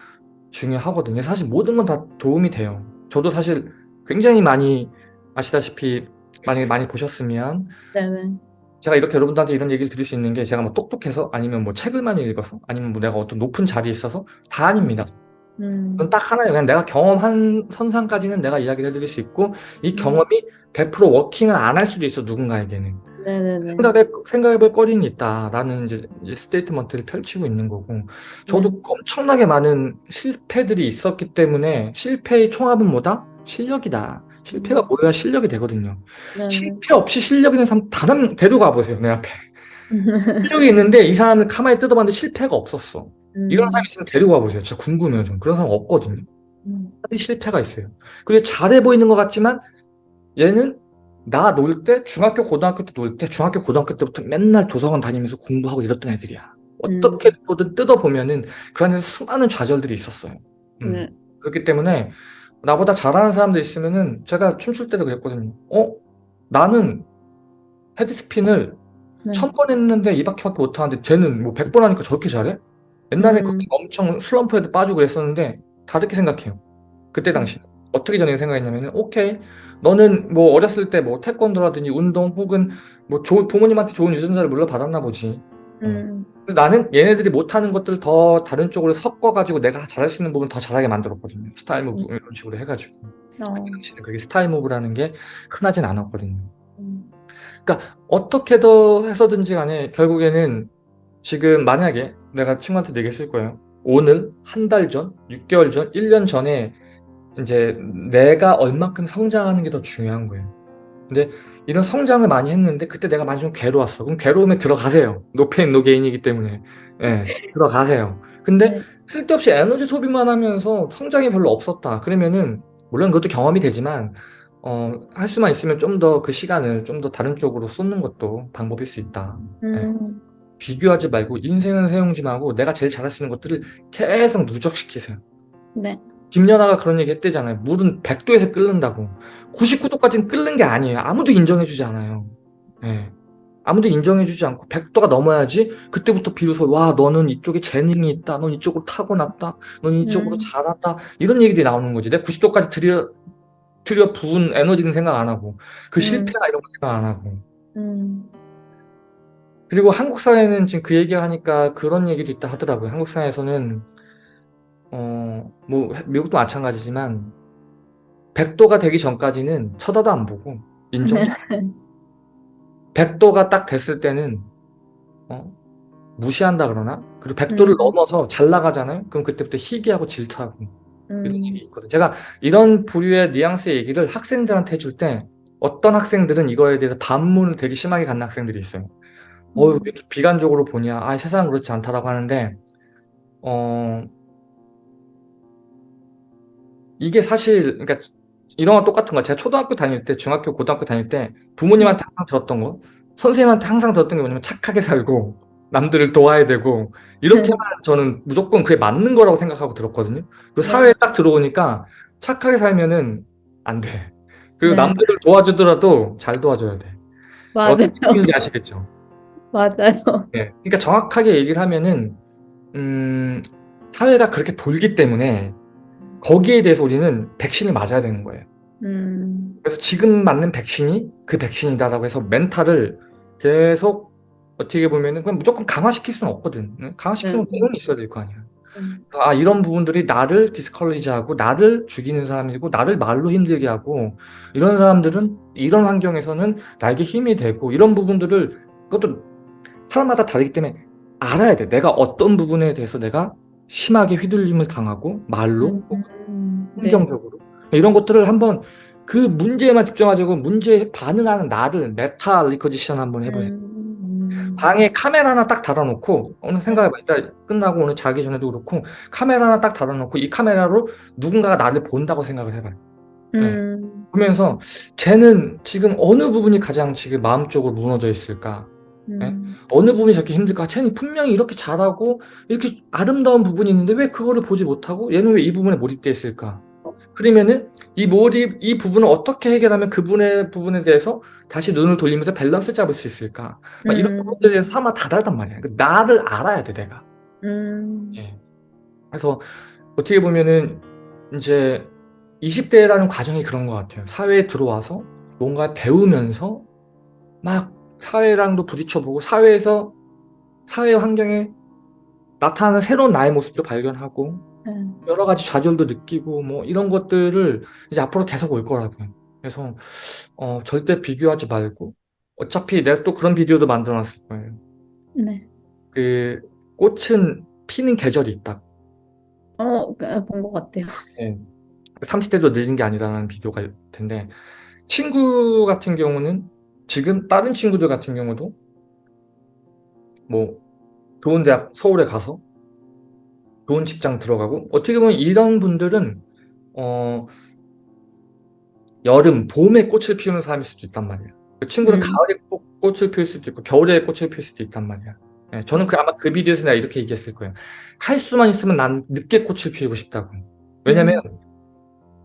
중요하거든요. 사실 모든 건 다 도움이 돼요. 저도 사실 굉장히 많이 아시다시피 만약에 많이 보셨으면 네네. 제가 이렇게 여러분들한테 이런 얘기를 드릴 수 있는 게 제가 뭐 똑똑해서 아니면 뭐 책을 많이 읽어서 아니면 뭐 내가 어떤 높은 자리에 있어서 다 아닙니다. 그건 음, 딱 하나예요. 그냥 내가 경험한 선상까지는 내가 이야기를 해드릴 수 있고 이 음, 경험이 100% 워킹을 안 할 수도 있어 누군가에게는. 네네네. 생각해볼 거리는 있다라는 이제 스테이트먼트를 펼치고 있는 거고, 네. 저도 엄청나게 많은 실패들이 있었기 때문에 실패의 총합은 뭐다? 실력이다. 실패가 음, 모여야 실력이 되거든요. 네네. 실패 없이 실력 있는 사람 다른 데려가 보세요, 내 앞에. 실력이 있는데 이 사람을 가만히 뜯어봤는데 실패가 없었어. 이런 사람 음, 있으면 데리고 가보세요. 진짜 궁금해요, 좀. 그런 사람 없거든요. 음, 다들 실패가 있어요. 그리고 잘해 보이는 것 같지만 얘는 나 놀 때, 중학교, 고등학교 때 놀 때, 중학교, 고등학교 때부터 맨날 도서관 다니면서 공부하고 이랬던 애들이야. 어떻게 음, 보든 뜯어보면은 그 안에서 수많은 좌절들이 있었어요. 네. 그렇기 때문에 나보다 잘하는 사람들 있으면은 제가 춤출 때도 그랬거든요. 나는 헤드스핀을 네. 1000번 했는데 2바퀴밖에 못하는데 쟤는 뭐 100번 하니까 저렇게 잘해? 옛날에 그렇게 음, 엄청 슬럼프에도 빠지고 그랬었는데 다르게 생각해요. 그때 음, 당시 어떻게 저는 생각했냐면은 오케이 너는 뭐 어렸을 때 뭐 태권도라든지 운동 혹은 뭐 부모님한테 좋은 유전자를 물려받았나 보지. 음, 근데 나는 얘네들이 못하는 것들을 더 다른 쪽으로 섞어가지고 내가 잘할 수 있는 부분 더 잘하게 만들었거든요. 스타일 무브 음, 이런 식으로 해가지고 그때 어, 당시는 그게 스타일 무브라는 게 흔하진 않았거든요. 음, 그러니까 어떻게든 해서든지 간에 결국에는 지금 만약에 내가 친구한테 얘기했을 거예요. 오늘 한 달 전, 6개월 전, 1년 전에 이제 내가 얼만큼 성장하는 게 더 중요한 거예요. 근데 이런 성장을 많이 했는데 그때 내가 많이 좀 괴로웠어. 그럼 괴로움에 들어가세요. 노페인 노게인이기 때문에. 예, 들어가세요. 근데 네. 쓸데없이 에너지 소비만 하면서 성장이 별로 없었다. 그러면은 물론 그것도 경험이 되지만 할 수만 있으면 좀 더 그 시간을 좀 더 다른 쪽으로 쏟는 것도 방법일 수 있다. 예. 음, 비교하지 말고 인생은 세용지마고 내가 제일 잘할 수 있는 것들을 계속 누적시키세요. 네. 김연아가 그런 얘기 했대잖아요. 물은 100도에서 끓는다고. 99도까지는 끓는 게 아니에요. 아무도 인정해주지 않아요. 예. 아무도 인정해주지 않고 100도가 넘어야지 그때부터 비로소 와 너는 이쪽에 재능이 있다. 넌 이쪽으로 타고났다. 넌 이쪽으로 음, 잘한다. 이런 얘기들이 나오는 거지. 내가 90도까지 들여 부은 에너지는 생각 안 하고 그 음, 실패나 이런 거 생각 안 하고 음, 그리고 한국 사회는 지금 그 얘기하니까 그런 얘기도 있다 하더라고요. 한국 사회에서는 뭐 미국도 마찬가지지만 100도가 되기 전까지는 쳐다도 안 보고 인정도 네. 안 해요. 100도가 딱 됐을 때는 어, 무시한다 그러나? 그리고 100도를 음, 넘어서 잘 나가잖아요? 그럼 그때부터 희귀하고 질투하고 이런 얘기 음, 있거든요. 제가 이런 부류의 뉘앙스의 얘기를 학생들한테 해줄 때 어떤 학생들은 이거에 대해서 반문을 되게 심하게 갖는 학생들이 있어요. 왜 음, 이렇게 비관적으로 보냐? 세상은 그렇지 않다라고 하는데 어, 이게 사실 그러니까 이런 건 똑같은 거야. 제가 초등학교 다닐 때, 중학교, 고등학교 다닐 때 음, 부모님한테 항상 들었던 거, 선생님한테 항상 들었던 게 뭐냐면 착하게 살고 남들을 도와야 되고 이렇게만 저는 무조건 그게 맞는 거라고 생각하고 들었거든요. 그 네, 사회에 딱 들어오니까 착하게 살면은 안 돼. 그리고 네, 남들을 도와주더라도 잘 도와줘야 돼. 어떤 맞아요. 느낌인지 아시겠죠? 맞아요. 네. 그러니까 정확하게 얘기를 하면은 음, 사회가 그렇게 돌기 때문에 거기에 대해서 우리는 백신을 맞아야 되는 거예요. 음, 그래서 지금 맞는 백신이 그 백신이다라고 해서 멘탈을 계속 어떻게 보면은 그냥 무조건 강화시킬 수는 없거든. 응? 강화시키면 음, 내용이 있어야 될 거 아니야. 음, 아, 이런 부분들이 나를 디스커리지하고 나를 죽이는 사람이고 나를 말로 힘들게 하고 이런 사람들은 이런 환경에서는 나에게 힘이 되고 이런 부분들을 그것도 사람마다 다르기 때문에 알아야 돼. 내가 어떤 부분에 대해서 내가 심하게 휘둘림을 당하고 말로 네. 환경적으로 이런 것들을 한번 그 문제에만 집중하자고 문제에 반응하는 나를 메타 리커지션 한번 해보세요. 방에 카메라 하나 딱 달아놓고 오늘 네. 생각해봐. 이따 끝나고 오늘 자기 전에도 그렇고 카메라 하나 딱 달아놓고 이 카메라로 누군가가 나를 본다고 생각을 해봐요. 예. 보면서 쟤는 지금 어느 부분이 가장 지금 마음적으로 무너져 있을까? 예? 어느 부분이 저렇게 힘들까? 쟤는 분명히 이렇게 잘하고 이렇게 아름다운 부분이 있는데 왜 그거를 보지 못하고 얘는 왜 이 부분에 몰입돼 있을까? 그러면은 이 부분을 어떻게 해결하면 부분에 대해서 다시 눈을 돌리면서 밸런스 잡을 수 있을까? 막 이런 부분들에 대해서 사람 다 다르단 말이야. 그 나를 알아야 돼, 내가. 음, 예. 그래서 어떻게 보면은 이제 20대라는 과정이 그런 것 같아요. 사회에 들어와서 뭔가 배우면서 막 사회랑도 부딪혀보고 사회 환경에 나타나는 새로운 나의 모습도 발견하고 네. 여러 가지 좌절도 느끼고 뭐 이런 것들을 이제 앞으로 계속 올 거라고요. 그래서 절대 비교하지 말고 어차피 내가 또 그런 비디오도 만들어 놨을 거예요. 네. 그 꽃은 피는 계절이 있다. 본 것 같아요. 예. 30대도 늦은 게 아니라는 비디오가 있을 텐데 친구 같은 경우는 지금 다른 친구들 같은 경우도 뭐 좋은 대학 서울에 가서 좋은 직장 들어가고 어떻게 보면 이런 분들은 어 여름, 봄에 꽃을 피우는 사람일 수도 있단 말이야. 그 친구는 음, 가을에 꽃을 피울 수도 있고 겨울에 꽃을 피울 수도 있단 말이야. 예, 저는 아마 그 비디오에서 내가 이렇게 얘기했을 거예요. 할 수만 있으면 난 늦게 꽃을 피우고 싶다고. 왜냐면 음,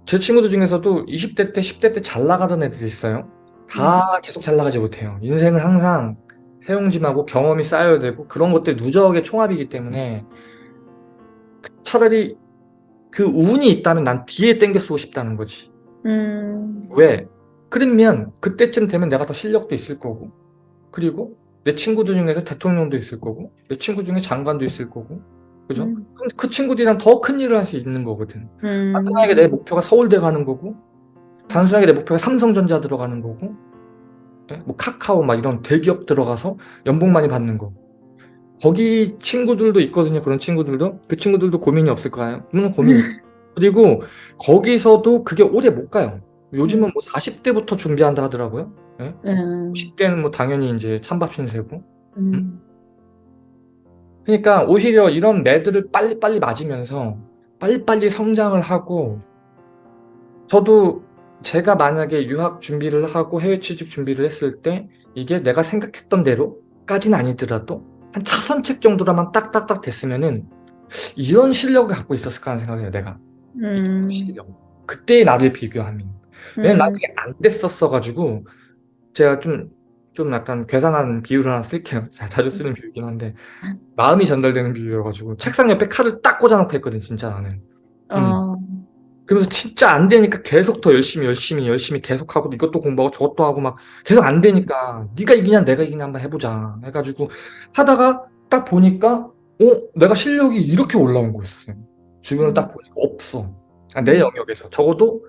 제 친구들 중에서도 20대 때, 10대 때 잘 나가던 애들이 있어요. 네. 다 계속 잘 나가지 못해요. 인생은 항상 새용짐하고 경험이 쌓여야 되고 그런 것들 누적의 총합이기 때문에 차라리 그 운이 있다면 난 뒤에 땡겨 쓰고 싶다는 거지. 음, 왜? 그러면 그때쯤 되면 내가 더 실력도 있을 거고 그리고 내 친구들 중에서 대통령도 있을 거고 내 친구 중에 장관도 있을 거고 그죠? 음, 그럼 그 친구들이랑 더 큰 일을 할 수 있는 거거든. 단순하게 내 음, 목표가 서울대 가는 거고 단순하게 내 목표가 삼성전자 들어가는 거고 예? 뭐 카카오 막 이런 대기업 들어가서 연봉 많이 받는 거. 거기 친구들도 있거든요. 그런 친구들도. 그 친구들도 고민이 없을 거예요. 물론 고민이 있어요. 그리고 거기서도 그게 오래 못 가요. 요즘은 뭐 40대부터 준비한다 하더라고요. 예? 음, 50대는 뭐 당연히 이제 찬밥 신세고. 음? 음, 그러니까 오히려 이런 매들을 빨리빨리 맞으면서 빨리빨리 성장을 하고 저도 제가 만약에 유학 준비를 하고 해외 취직 준비를 했을 때 이게 내가 생각했던 대로까지는 아니더라도 한 차선책 정도로만 딱딱딱 됐으면은 이런 실력을 갖고 있었을까 하는 생각을 해요, 내가. 이런 음, 실력. 그때의 나를 비교하면. 왜냐면 난 음, 그게 안 됐었어가지고 제가 좀 약간 괴상한 비유를 하나 쓸게요. 자주 쓰는 비유긴 한데 마음이 전달되는 비유여가지고 책상 옆에 칼을 딱 꽂아놓고 했거든, 진짜 나는. 음. 어, 그러면서 진짜 안 되니까 계속 더 열심히 계속하고 이것도 공부하고 저것도 하고 막 계속 안 되니까 네가 이기냐 내가 이기냐 한번 해보자 해가지고 하다가 딱 보니까 내가 실력이 이렇게 올라온 거였어요. 주변을 딱 음, 보니까 없어. 아, 내 음, 영역에서 적어도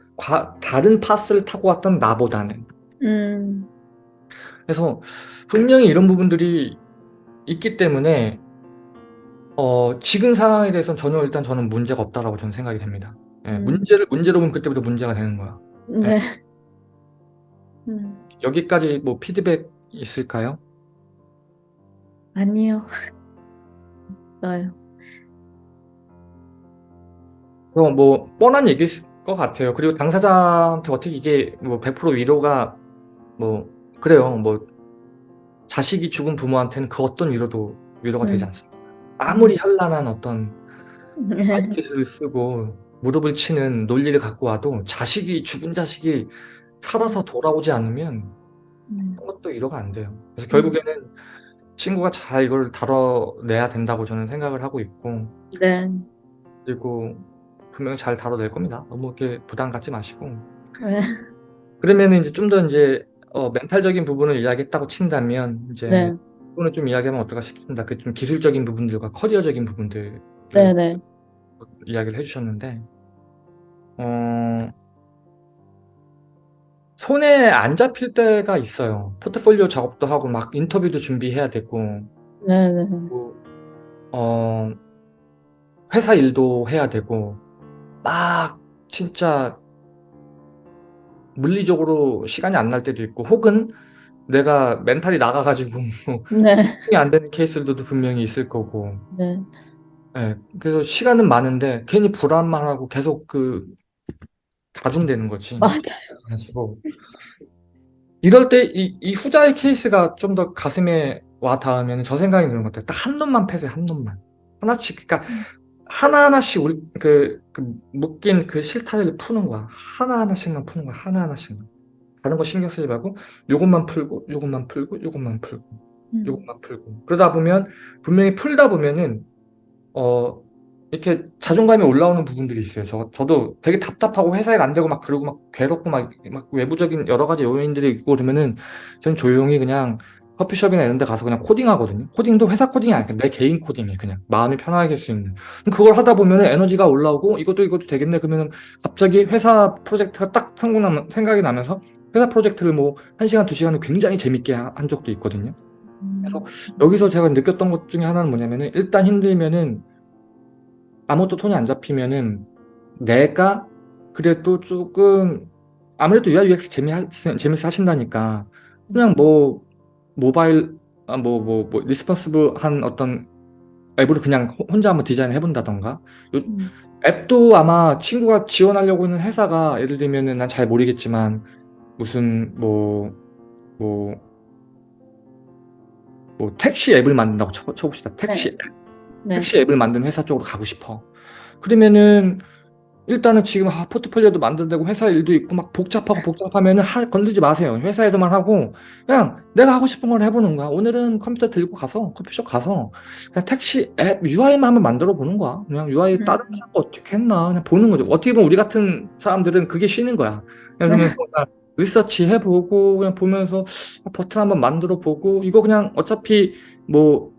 다른 파스를 타고 왔던 나보다는. 음, 그래서 분명히 이런 부분들이 있기 때문에 지금 상황에 대해서는 전혀 일단 저는 문제가 없다라고 저는 생각이 됩니다. 예, 음, 문제로 보면 그때부터 문제가 되는 거야. 예, 네. 음, 여기까지 뭐 피드백 있을까요? 아니요, 없어요. 그럼 뭐 뻔한 얘기일 것 같아요. 그리고 당사자한테 어떻게 이게 뭐 100% 위로가 뭐 그래요. 뭐 자식이 죽은 부모한테는 그 어떤 위로도 위로가 되지 음. 않습니다. 아무리 현란한 어떤 말짓을 쓰고 무릎을 치는 논리를 갖고 와도 죽은 자식이 살아서 돌아오지 않으면 그것도 위로가 안 돼요. 그래서 결국에는 친구가 잘 이걸 다뤄내야 된다고 저는 생각을 하고 있고, 네. 그리고 분명히 잘 다뤄낼 겁니다. 너무 이렇게 부담 갖지 마시고. 네. 그러면은 이제 좀 더 이제 멘탈적인 부분을 이야기했다고 친다면 이제 네. 부분을 좀 이야기하면 어떨까 싶습니다. 그 좀 기술적인 부분들과 커리어적인 부분들을 네. 네. 이야기를 해주셨는데, 어, 손에 안 잡힐 때가 있어요. 포트폴리오 작업도 하고 막 인터뷰도 준비해야 되고, 네. 네. 뭐, 어, 회사 일도 해야 되고, 막 진짜 물리적으로 시간이 안 날 때도 있고, 혹은 내가 멘탈이 나가가지고 네. 집중이 안 되는 케이스들도 분명히 있을 거고, 네. 예, 그래서 시간은 많은데 괜히 불안만 하고 계속 가중되는 거지. 맞아. 가지고 이럴 때 이 후자의 케이스가 좀 더 가슴에 와 닿으면 저 생각이 드는 것 같아요. 딱 한 놈만 패세요, 한 놈만. 하나씩, 그러니까 하나하나씩 묶인 그 실타래를 푸는 거야. 하나하나씩만 푸는 거야, 하나하나씩만. 다른 거 신경 쓰지 말고 요것만 풀고, 요것만 풀고, 요것만 풀고, 요것만 풀고. 그러다 보면 분명히 풀다 보면은 어, 이렇게 자존감이 올라오는 부분들이 있어요. 저도 되게 답답하고 회사 일 안 되고 막 그러고 막 괴롭고 막 외부적인 여러 가지 요인들이 있고 그러면은 전 조용히 그냥 커피숍이나 이런 데 가서 그냥 코딩하거든요. 코딩도 회사 코딩이 아니라 내 개인 코딩이에요. 그냥 마음이 편하게 할 수 있는. 그럼 그걸 하다 보면은 에너지가 올라오고 이것도 되겠네. 그러면은 갑자기 회사 프로젝트가 딱 생각이 나면서 회사 프로젝트를 뭐 1시간, 2시간을 굉장히 재밌게 한 적도 있거든요. 그래서 여기서 제가 느꼈던 것 중에 하나는 뭐냐면은 일단 힘들면은 아무것도 톤이 안 잡히면은 내가 그래도 조금 아무래도 UI UX 재밌어 하신다니까 그냥 뭐 모바일 리스폰시브한 어떤 앱으로 그냥 혼자 한번 디자인 해본다던가 앱도 아마 친구가 지원하려고 하는 회사가 예를 들면은 난 잘 모르겠지만 무슨 뭐 택시 앱을 만든다고 쳐봅시다. 네. 네. 택시 앱을 만드는 회사 쪽으로 가고 싶어. 그러면은 일단은 지금 포트폴리오도 만들고 회사 일도 있고 막 복잡하면은 건들지 마세요. 회사에서만 하고 그냥 내가 하고 싶은 걸 해보는 거야. 오늘은 컴퓨터 들고 가서 커피숍 가서 그냥 택시 앱 UI만 한번 만들어 보는 거야. 그냥 UI 다른 회사가 어떻게 했나 그냥 보는 거죠. 어떻게 보면 우리 같은 사람들은 그게 쉬는 거야. 그냥 그러면서 그냥 리서치 해보고 그냥 보면서 버튼 한번 만들어 보고 이거 그냥 어차피 뭐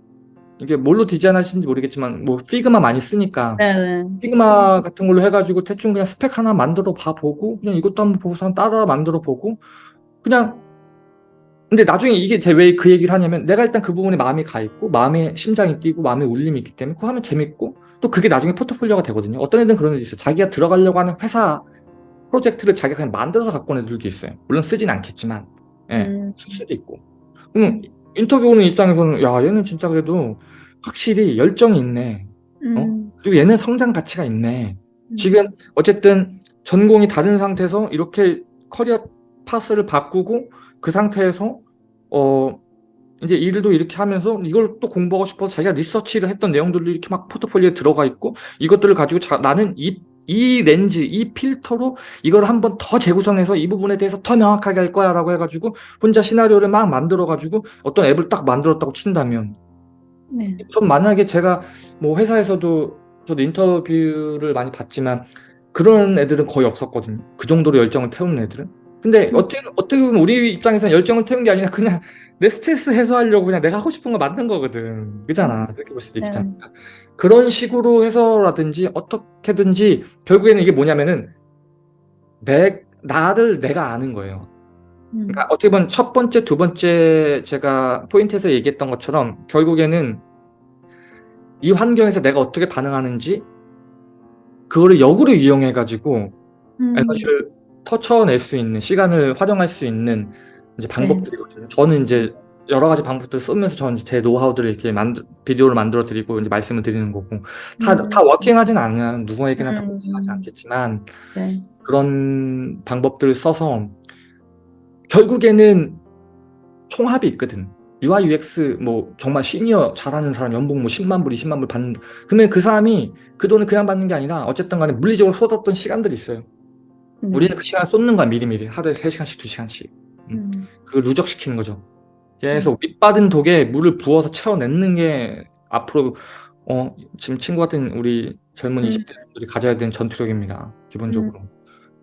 이게 뭘로 디자인하시는지 모르겠지만 뭐 피그마 많이 쓰니까 네. 네. 피그마 같은 걸로 해가지고 대충 그냥 스펙 하나 만들어 봐보고 그냥 이것도 한번 보고서 따라 만들어 보고 그냥 근데 나중에 이게 왜 그 얘기를 하냐면 내가 일단 그 부분에 마음이 가 있고 마음에 심장이 뛰고 마음에 울림이 있기 때문에 그거 하면 재밌고 또 그게 나중에 포트폴리오가 되거든요. 어떤 애들은 그런 애들 있어요. 자기가 들어가려고 하는 회사 프로젝트를 자기가 그냥 만들어서 갖고 온 애들도 있어요. 물론 쓰진 않겠지만 쓸 수도 있고 인터뷰 오는 입장에서는 야 얘는 진짜 그래도 확실히 열정이 있네. 그리고 얘는 성장 가치가 있네. 지금 어쨌든 전공이 다른 상태에서 이렇게 커리어 파스를 바꾸고 그 상태에서 이제 일도 이렇게 하면서 이걸 또 공부하고 싶어서 자기가 리서치를 했던 내용들도 이렇게 막 포트폴리오에 들어가 있고 이것들을 가지고 나는 이 렌즈, 이 필터로 이걸 한번 더 재구성해서 이 부분에 대해서 더 명확하게 할 거야 라고 해가지고 혼자 시나리오를 막 만들어가지고 어떤 앱을 딱 만들었다고 친다면 네. 전 만약에 제가 뭐 회사에서도 저도 인터뷰를 많이 봤지만 그런 애들은 거의 없었거든요. 그 정도로 열정을 태우는 애들은. 근데 어떻게 보면 우리 입장에서는 열정을 태운 게 아니라 그냥 내 스트레스 해소하려고 그냥 내가 하고 싶은 거 만든 거거든. 그잖아. 그렇게 볼 수도 있잖아. 그런 식으로 해서라든지 어떻게든지 결국에는 이게 뭐냐면은 나를 내가 아는 거예요. 그러니까 어떻게 보면 첫 번째, 두 번째 제가 포인트에서 얘기했던 것처럼 결국에는 이 환경에서 내가 어떻게 반응하는지 그거를 역으로 이용해가지고 에너지를 터쳐낼 수 있는 시간을 활용할 수 있는 이제 방법들이거든요. 저는 이제 여러 가지 방법들을 쓰면서 저는 제 노하우들을 이렇게 비디오를 만들어 드리고 이제 말씀을 드리는 거고 다 워킹하진 않아요. 누구에게나 다 워킹하지 않겠지만 네. 그런 방법들을 써서 결국에는 총합이 있거든. UI UX 뭐 정말 시니어 잘하는 사람 연봉 뭐 10만 불, 20만 불 받는 그러면 그 사람이 그 돈을 그냥 받는 게 아니라 어쨌든 간에 물리적으로 쏟았던 시간들이 있어요. 네. 우리는 그 시간을 쏟는 거야, 미리미리. 하루에 3시간씩, 2시간씩. 음, 그걸 누적시키는 거죠. 음, 계속 밑받은 독에 물을 부어서 채워내는 게 앞으로 지금 친구 같은 우리 젊은 음, 20대들이 가져야 되는 전투력입니다. 음, 기본적으로.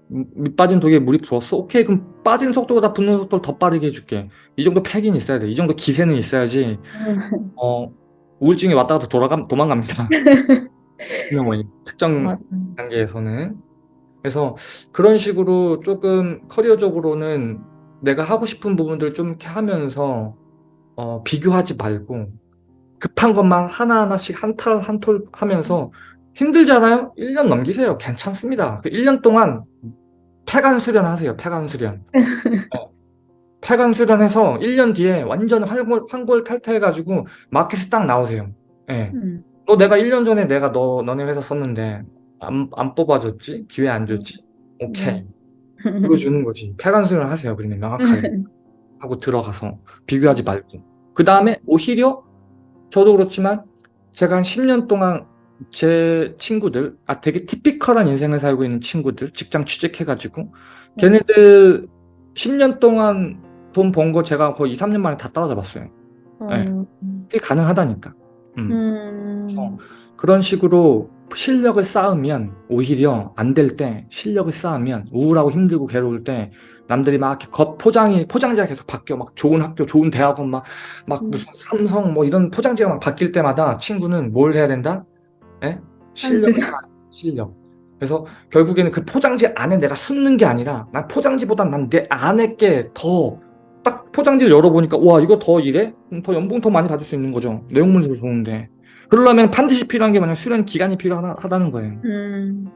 밑빠진 독에 물이 부었어? 오케이, 그럼 빠진 속도보다 붓는 속도를 더 빠르게 해줄게. 이 정도 패기는 있어야 돼. 이 정도 기세는 있어야지, 음. 어, 우울증이 왔다 갔다 도망갑니다. 분명 뭐 특정 맞아요. 단계에서는. 그래서 그런 식으로 조금 커리어적으로는 내가 하고 싶은 부분들을 좀 이렇게 하면서, 비교하지 말고, 급한 것만 하나하나씩 한 털 한 톨 하면서 힘들잖아요? 1년 넘기세요. 괜찮습니다. 그 1년 동안 폐간 수련하세요. 폐간 수련. 폐간 수련해서 1년 뒤에 완전 환골 탈퇴해가지고 마켓에 딱 나오세요. 예. 음, 너 내가 1년 전에 내가 너네 회사 썼는데 안 뽑아줬지? 기회 안 음, 줬지? 네. 오케이. 보여주는 거지. 폐간 수련을 하세요. 그러면 명확하게. 하고 들어가서 비교하지 말고. 그 다음에 오히려 저도 그렇지만 제가 한 10년 동안 제 친구들, 되게 티피컬한 인생을 살고 있는 친구들, 직장 취직해가지고, 네. 걔네들 10년 동안 돈 번 거 제가 거의 2, 3년 만에 다 따라잡았어요. 예, 어, 그게 가능하다니까. 그래서 음, 그런 식으로 실력을 쌓으면 오히려 안 될 때 실력을 쌓으면 우울하고 힘들고 괴로울 때 남들이 막 이렇게 포장지가 계속 바뀌어 막 좋은 학교 좋은 대학원 막 무슨 음, 삼성 뭐 이런 포장지가 막 바뀔 때마다 친구는 뭘 해야 된다? 예? 실력을 한수령. 쌓아 실력. 그래서 결국에는 그 포장지 안에 내가 숨는 게 아니라 난 포장지보단 난 내 안에 게 더 딱 포장지를 열어보니까 와 이거 더 이래? 그럼 더 연봉 더 많이 받을 수 있는 거죠. 내용 문제도 좋은데. 그러려면 반드시 필요한 게 뭐냐면 수련 기간이 필요하다는 거예요. 음,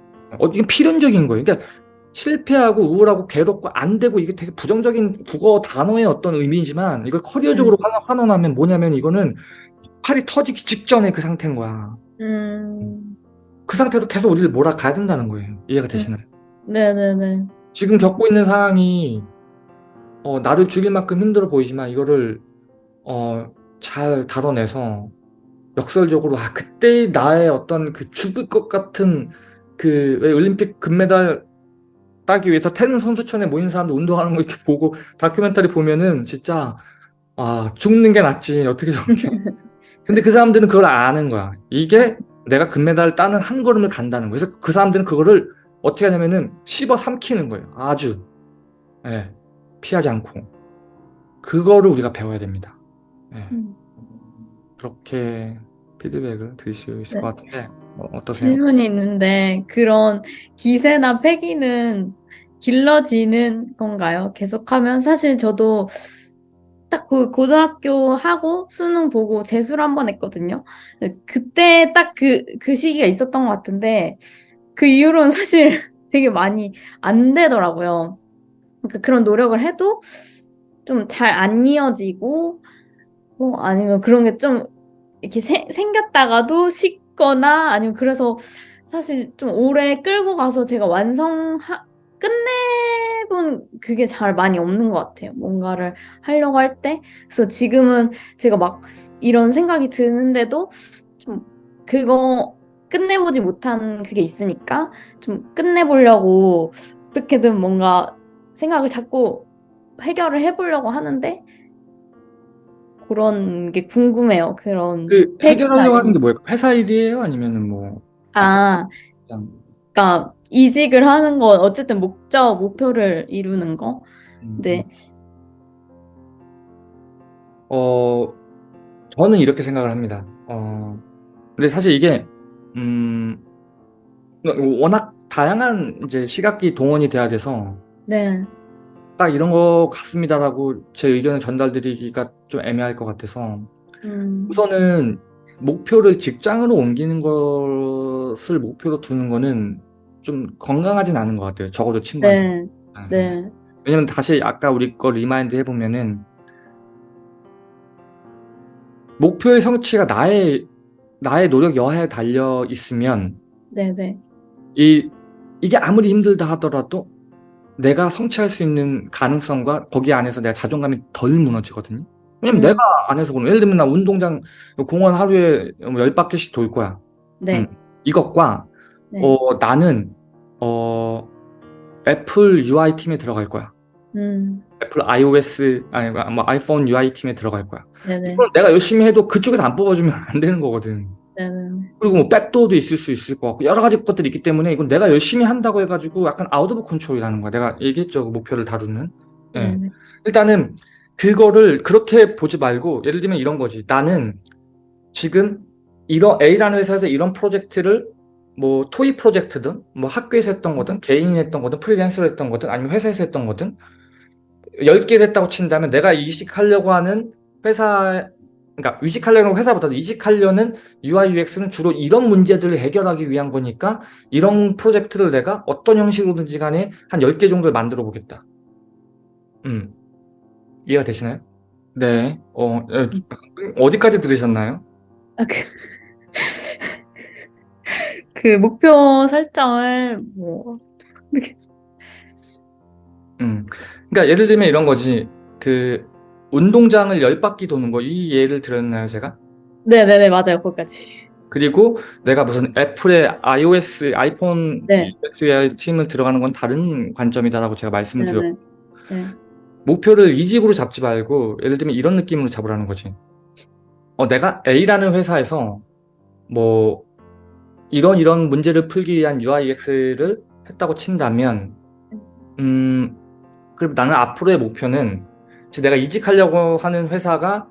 이게 필연적인 거예요. 그러니까 실패하고 우울하고 괴롭고 안 되고 이게 되게 부정적인 국어 단어의 어떤 의미이지만 이걸 커리어적으로 음, 환원하면 뭐냐면 이거는 폭발이 터지기 직전에 그 상태인 거야. 음, 그 상태로 계속 우리를 몰아가야 된다는 거예요. 이해가 음, 되시나요? 네네네. 지금 겪고 있는 상황이 나를 죽일 만큼 힘들어 보이지만 이거를 잘 다뤄내서 역설적으로 그때 나의 어떤 그 죽을 것 같은 그 왜 올림픽 금메달 따기 위해서 태릉 선수촌에 모인 사람들 운동하는 거 이렇게 보고 다큐멘터리 보면은 진짜 죽는 게 낫지 어떻게 저렇게 근데 그 사람들은 그걸 아는 거야. 이게 내가 금메달을 따는 한 걸음을 간다는 거예요. 그래서 그 사람들은 그거를 어떻게 하냐면은 씹어 삼키는 거예요. 아주 예, 피하지 않고 그거를 우리가 배워야 됩니다. 예, 음, 그렇게 피드백을 드릴 수 있을 것 네. 같은데 어떠세요? 질문이 있는데, 그런 기세나 패기는 길러지는 건가요? 계속하면? 사실 저도 딱 그 고등학교 하고 수능 보고 재수를 한 번 했거든요. 그때 딱 그 시기가 있었던 것 같은데, 그 이후로는 사실 되게 많이 안 되더라고요. 그러니까 그런 노력을 해도 좀 잘 안 이어지고, 뭐 아니면 그런 게 좀 이렇게 생겼다가도 식거나 아니면 그래서 사실 좀 오래 끌고 가서 제가 끝내본 그게 잘 많이 없는 것 같아요. 뭔가를 하려고 할 때. 그래서 지금은 제가 막 이런 생각이 드는데도 좀 그거 끝내보지 못한 그게 있으니까 좀 끝내보려고 어떻게든 뭔가 생각을 자꾸 해결을 해보려고 하는데 그런 게 궁금해요. 그런 그 팩이나 해결하려고 하는 이런. 게 뭐예요? 회사 일이에요? 아니면은 뭐 각자 아, 그냥, 그러니까 이직을 하는 건 어쨌든 목표를 이루는 거. 음, 음. 근데 어 저는 이렇게 생각을 합니다. 근데 사실 이게 음, 워낙 다양한 이제 시각이 동원이 돼야 돼서 네. 딱 이런 거 같습니다라고 제 의견을 전달드리기가 좀 애매할 것 같아서 음, 우선은 목표를 직장으로 옮기는 것을 목표로 두는 거는 좀 건강하진 않은 것 같아요. 적어도 친구한테. 네. 입장에서는. 네. 왜냐면 다시 아까 우리 거 리마인드 해보면은 목표의 성취가 나의 노력 여하에 달려 있으면 네. 네. 이, 이게 아무리 힘들다 하더라도 내가 성취할 수 있는 가능성과 거기 안에서 내가 자존감이 덜 무너지거든요. 왜냐면 내가 안 해서 그런. 예를 들면 나 운동장, 공원 하루에 10바퀴씩 돌 거야. 네, 이것과, 네, 나는, 애플 UI 팀에 들어갈 거야. 음, 애플 iOS, 아니, 뭐 아이폰 UI 팀에 들어갈 거야. 네네, 이건 내가 열심히 해도 그쪽에서 안 뽑아주면 안 되는 거거든. 네네, 그리고 뭐 백도어도 있을 수 있을 것 같고 여러 가지 것들이 있기 때문에 이건 내가 열심히 한다고 해가지고 약간 아웃 오브 컨트롤이라는 거야. 내가 얘기했죠. 그 목표를 다루는. 예. 네네, 일단은 그거를 그렇게 보지 말고 예를 들면 이런 거지. 나는 지금 이런 A라는 회사에서 이런 프로젝트를 뭐 토이 프로젝트든 뭐 학교에서 했던 거든 개인이 했던 거든 프리랜서로 했던 거든 아니면 회사에서 했던 거든 10개를 했다고 친다면 내가 이직하려고 하는 회사, 그러니까 이직하려는 회사보다는 이직하려는 UI, UX는 주로 이런 문제들을 해결하기 위한 거니까 이런 프로젝트를 내가 어떤 형식으로든지 간에 한 10개 정도를 만들어 보겠다. 음, 이해가 되시나요? 네. 어디까지 들으셨나요? 아, 그 목표 설정을 뭐, 이렇게. 그러니까 예를 들면 이런 거지. 그 운동장을 10바퀴 도는 거, 이 예를 들었나요, 제가? 네네네, 맞아요, 거기까지. 그리고 내가 무슨 애플의 iOS, 아이폰 네, UX 팀을 들어가는 건 다른 관점이다라고 제가 말씀을 드렸고, 네네, 네, 목표를 이직으로 잡지 말고, 예를 들면 이런 느낌으로 잡으라는 거지. 내가 A라는 회사에서 뭐, 이런 문제를 풀기 위한 UI, UX를 했다고 친다면, 음, 그럼 나는 앞으로의 목표는, 지금 내가 이직하려고 하는 회사가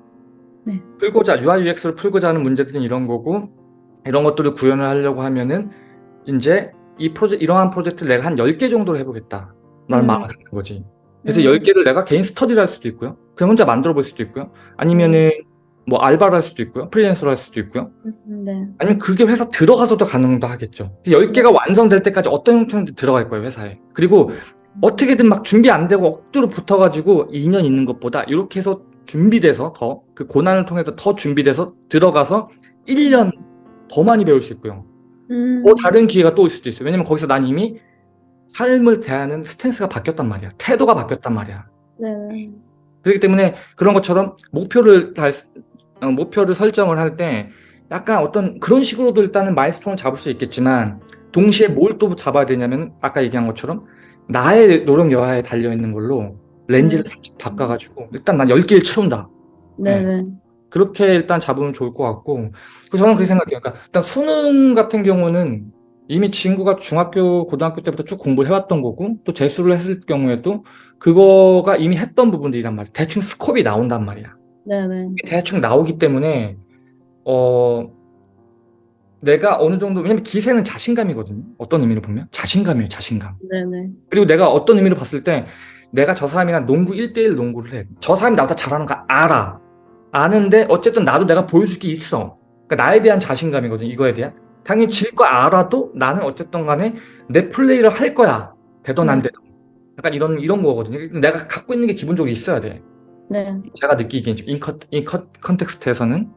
네, 풀고자, UI, UX를 풀고자 하는 문제들은 이런 거고, 이런 것들을 구현을 하려고 하면은, 이제 이러한 프로젝트를 내가 한 10개 정도를 해보겠다. 라는 마음을 음, 갖는 거지. 그래서 음, 10개를 내가 개인 스터디를 할 수도 있고요. 그냥 혼자 만들어 볼 수도 있고요. 음, 아니면은 뭐 알바를 할 수도 있고요. 프리랜서를 할 수도 있고요. 네, 아니면 그게 회사 들어가서도 가능도 하겠죠. 네, 10개가 완성될 때까지 어떤 형태로든 들어갈 거예요, 회사에. 그리고 어떻게든 막 준비 안 되고 억지로 붙어가지고 2년 있는 것보다 이렇게 해서 준비돼서 그 고난을 통해서 더 준비돼서 들어가서 1년 더 많이 배울 수 있고요. 음, 다른 기회가 또 올 수도 있어요. 왜냐면 거기서 난 이미 삶을 대하는 스탠스가 바뀌었단 말이야. 태도가 바뀌었단 말이야. 네, 그렇기 때문에 그런 것처럼 목표를 설정을 할 때 약간 어떤 그런 식으로도 일단은 마일스톤을 잡을 수 있겠지만 동시에 뭘 또 잡아야 되냐면 아까 얘기한 것처럼 나의 노력 여하에 달려 있는 걸로 렌즈를 살짝 바꿔가지고 일단 난 10개를 채운다. 예. 네네, 그렇게 일단 잡으면 좋을 것 같고, 저는 그렇게 생각해요. 그러니까 일단 수능 같은 경우는 이미 친구가 중학교, 고등학교 때부터 쭉 공부를 해왔던 거고, 또 재수를 했을 경우에도 그거가 이미 했던 부분들이란 말이야. 대충 스콥이 나온단 말이야. 네네, 대충 나오기 때문에, 어, 내가 어느 정도, 왜냐면 기세는 자신감이거든요. 어떤 의미로 보면? 자신감이에요, 자신감. 네네, 그리고 내가 어떤 의미로 봤을 때, 내가 저 사람이랑 농구 1대1 농구를 해. 저 사람이 나보다 잘하는 거 알아. 아는데 어쨌든 나도 내가 보여줄 게 있어. 그러니까 나에 대한 자신감이거든. 이거에 대한. 당연히 질 거 알아도 나는 어쨌든 간에 내 플레이를 할 거야. 되던 안 네, 되던. 약간 이런 거거든요. 내가 갖고 있는 게 기본적으로 있어야 돼. 네, 제가 느끼기엔 컨텍스트에서는.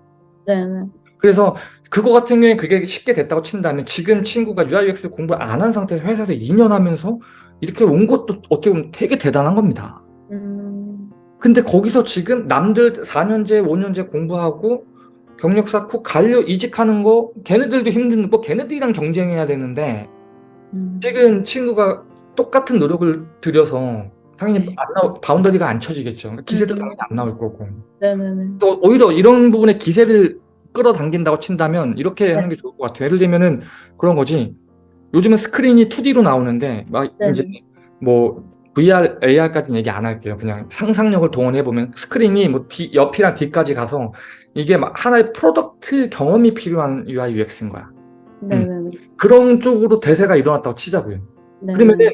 네네, 그래서 그거 같은 경우에 그게 쉽게 됐다고 친다면 지금 친구가 UI/UX 공부 안 한 상태에서 회사에서 2년 하면서 이렇게 온 것도 어떻게 보면 되게 대단한 겁니다. 음, 근데 거기서 지금 남들 4년제, 5년제 공부하고 경력 쌓고 이직하는 거 걔네들도 힘든 거 걔네들이랑 경쟁해야 되는데 음, 지금 친구가 똑같은 노력을 들여서 당연히 네, 바운더리가 안 쳐지겠죠. 기세도 당연히 음, 안 나올 거고. 네네네, 또 오히려 이런 부분에 기세를 끌어당긴다고 친다면 이렇게 네, 하는 게 좋을 것 같아요. 예를 들면은 그런 거지. 요즘은 스크린이 2D로 나오는데 막 이제 네네, 뭐 VR, AR까지는 얘기 안 할게요. 그냥 상상력을 동원해 보면 스크린이 뭐 옆이랑 뒤까지 가서 이게 막 하나의 프로덕트 경험이 필요한 UI, UX인 거야. 음. 네네네, 그런 쪽으로 대세가 일어났다고 치자고요. 그러면은 네네,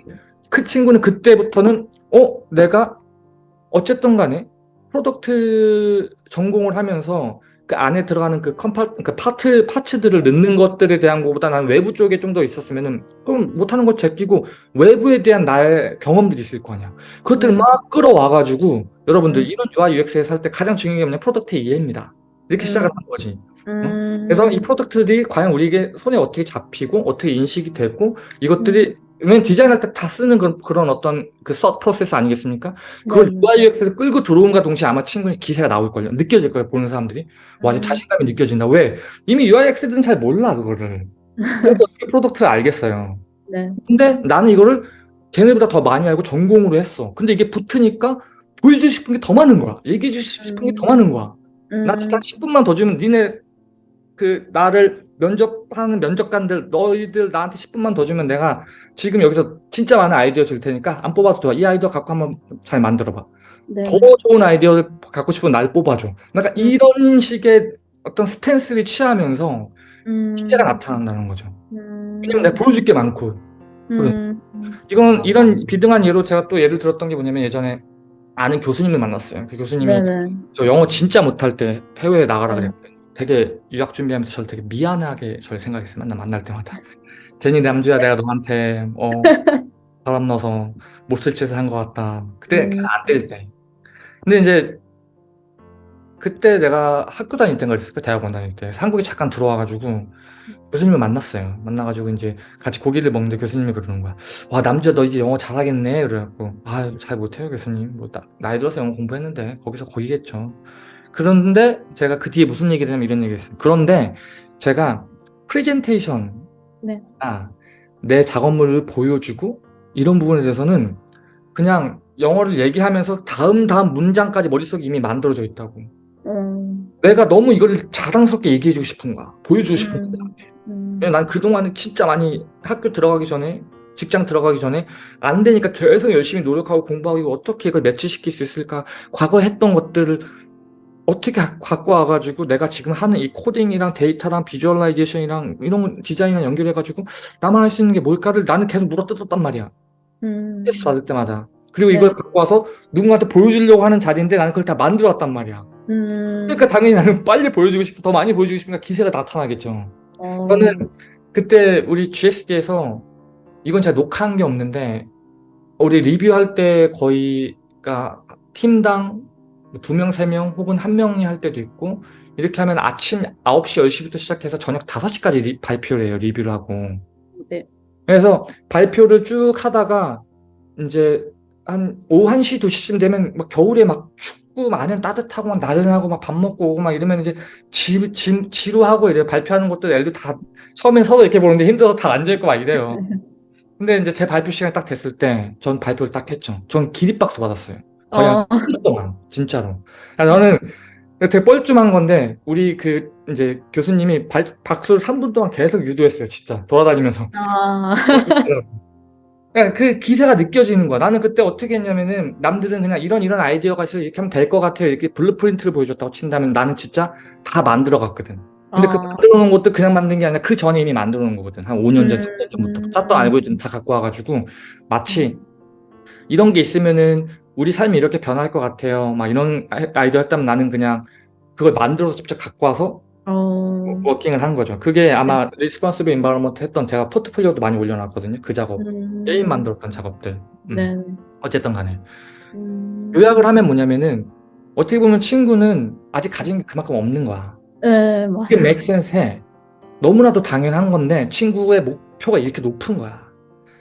그 친구는 그때부터는 내가 어쨌든 간에 프로덕트 전공을 하면서 그 안에 들어가는 그 파츠들을 넣는 것들에 대한 것보다 난 외부 쪽에 좀 더 있었으면은, 그럼 못하는 거 제끼고 외부에 대한 나의 경험들이 있을 거 아니야. 그것들을 막 끌어와가지고, 여러분들 음, 이런 UI UX에서 할 때 가장 중요한 게 뭐냐? 프로덕트의 이해입니다. 이렇게 시작을 음, 하는 거지. 그래서 이 음, 프로덕트들이 과연 우리에게 손에 어떻게 잡히고, 어떻게 인식이 되고, 음, 이것들이 왜냐면 디자인할 때 다 쓰는 그런 어떤 그 서 프로세스 아니겠습니까? 그걸 네네. UI, UX를 끌고 들어온과 동시에 아마 친구는 기세가 나올걸요. 느껴질 거예요, 보는 사람들이. 와, 이제 음, 자신감이 느껴진다. 왜? 이미 UI, UX들은 잘 몰라, 그거를. 그래서 어떻게 프로덕트를 알겠어요. 네. 근데 나는 이거를 걔네보다 더 많이 알고 전공으로 했어. 근데 이게 붙으니까 보여주고 싶은 게 더 많은 거야. 얘기해 주고 싶은 게 더 음, 많은 거야. 나 진짜 음, 10분만 더 주면 니네 그 나를 면접하는 면접관들 너희들 나한테 10분만 더 주면 내가 지금 여기서 진짜 많은 아이디어 줄 테니까 안 뽑아도 좋아. 이 아이디어 갖고 한번 잘 만들어 봐. 더 네네. 좋은 아이디어를 갖고 싶으면 날 뽑아줘. 그러니까 음, 이런 식의 어떤 스탠스를 취하면서 기대가 음, 나타난다는 거죠. 왜냐면 내가 음, 보여줄 게 많고. 그래. 이건 이런 비등한 예로 제가 또 예를 들었던 게 뭐냐면 예전에 아는 교수님을 만났어요. 그 교수님이 네네. 저 영어 진짜 못할 때 해외에 나가라 네. 그랬거든요. 되게 유학 준비하면서 저를 되게 미안하게 저를 생각했어요. 맨날 만날 때마다. 제니 남주야 내가 너한테 바람 넣어서 못 쓸 짓을 한 것 같다. 그때 음, 안 될 때. 근데 이제 그때 내가 학교 다닐 때인가 그랬을까? 대학원 다닐 때. 한국에 잠깐 들어와가지고 교수님을 만났어요. 만나가지고 이제 같이 고기를 먹는데 교수님이 그러는 거야. 와, 남주야 너 이제 영어 잘하겠네. 그래갖고 아, 잘 못해요 교수님. 뭐 나이 들어서 영어 공부했는데 거기서 거기겠죠. 그런데 제가 그 뒤에 무슨 얘기를 하면 이런 얘기를 했어요. 그런데 제가 프레젠테이션이나 네. 내 작업물을 보여주고 이런 부분에 대해서는 그냥 영어를 얘기하면서 다음 문장까지 머릿속에 이미 만들어져 있다고. 음, 내가 너무 이걸 자랑스럽게 얘기해주고 싶은 거야. 보여주고 싶은 거야. 음, 음, 왜냐면 난 그동안에 진짜 많이 학교 들어가기 전에, 직장 들어가기 전에 안 되니까 계속 열심히 노력하고 공부하고 이거 어떻게 이걸 매치시킬 수 있을까? 과거에 했던 것들을 어떻게 갖고 와가지고 내가 지금 하는 이 코딩이랑 데이터랑 비주얼라이제이션이랑 이런 디자인이랑 연결해가지고 나만 할 수 있는 게 뭘까를 나는 계속 물어뜯었단 말이야. 스트레스 음, 받을 때마다. 그리고 네. 이걸 갖고 와서 누군가한테 보여주려고 하는 자리인데 나는 그걸 다 만들어 왔단 말이야. 그러니까 음, 당연히 나는 빨리 보여주고 싶고 더 많이 보여주고 싶으니까 기세가 나타나겠죠. 어, 저는 그때 우리 GSD에서 이건 제가 녹화한 게 없는데 우리 리뷰할 때 거의 그러니까 팀당 2명, 3명 혹은 1명이 할 때도 있고 이렇게 하면 아침 9시, 10시부터 시작해서 저녁 5시까지 발표를 해요. 리뷰를 하고. 네. 그래서 발표를 쭉 하다가 이제 한 오후 1시, 2시쯤 되면 막 겨울에 막 춥고 마냥 따뜻하고 막 나른하고 막 밥 먹고 오고 막 이러면 이제 지루하고 이래요. 발표하는 것도 애들 다 처음엔 서로 이렇게 보는데 힘들어서 다 앉아있고 막 이래요. 근데 이제 제 발표 시간이 딱 됐을 때 전 발표를 딱 했죠. 전 기립박수 받았어요. 거의 한 어, 3분 동안 진짜로. 저는 되게 뻘쭘한 건데 우리 그 이제 교수님이 박수를 3분 동안 계속 유도했어요. 진짜 돌아다니면서. 아, 그러니까 그 기세가 느껴지는 거야. 나는 그때 어떻게 했냐면은 남들은 그냥 이런 아이디어가 있어 이렇게 하면 될 것 같아요. 이렇게 블루프린트를 보여줬다고 친다면 나는 진짜 다 만들어 갔거든. 근데 그 아, 만들어 놓은 것도 그냥 만든 게 아니라 그 전에 이미 만들어 놓은 거거든. 한 5년 전, 10년 전부터. 짰던 음, 알고리즘 다 갖고 와가지고 마치 이런 게 있으면은 우리 삶이 이렇게 변할 것 같아요. 막 이런 아이디어 했다면 나는 그냥 그걸 만들어서 직접 갖고 와서 어, 워킹을 한 거죠. 그게 네. 아마 리스폰시브 인바이러먼트 했던 제가 포트폴리오도 많이 올려놨거든요. 그 작업. 게임 음, 만들었던 작업들. 네. 어쨌든 간에. 요약을 음, 하면 뭐냐면은 어떻게 보면 친구는 아직 가진 게 그만큼 없는 거야. 네, 이게 맞아요. make sense 해. 너무나도 당연한 건데 친구의 목표가 이렇게 높은 거야.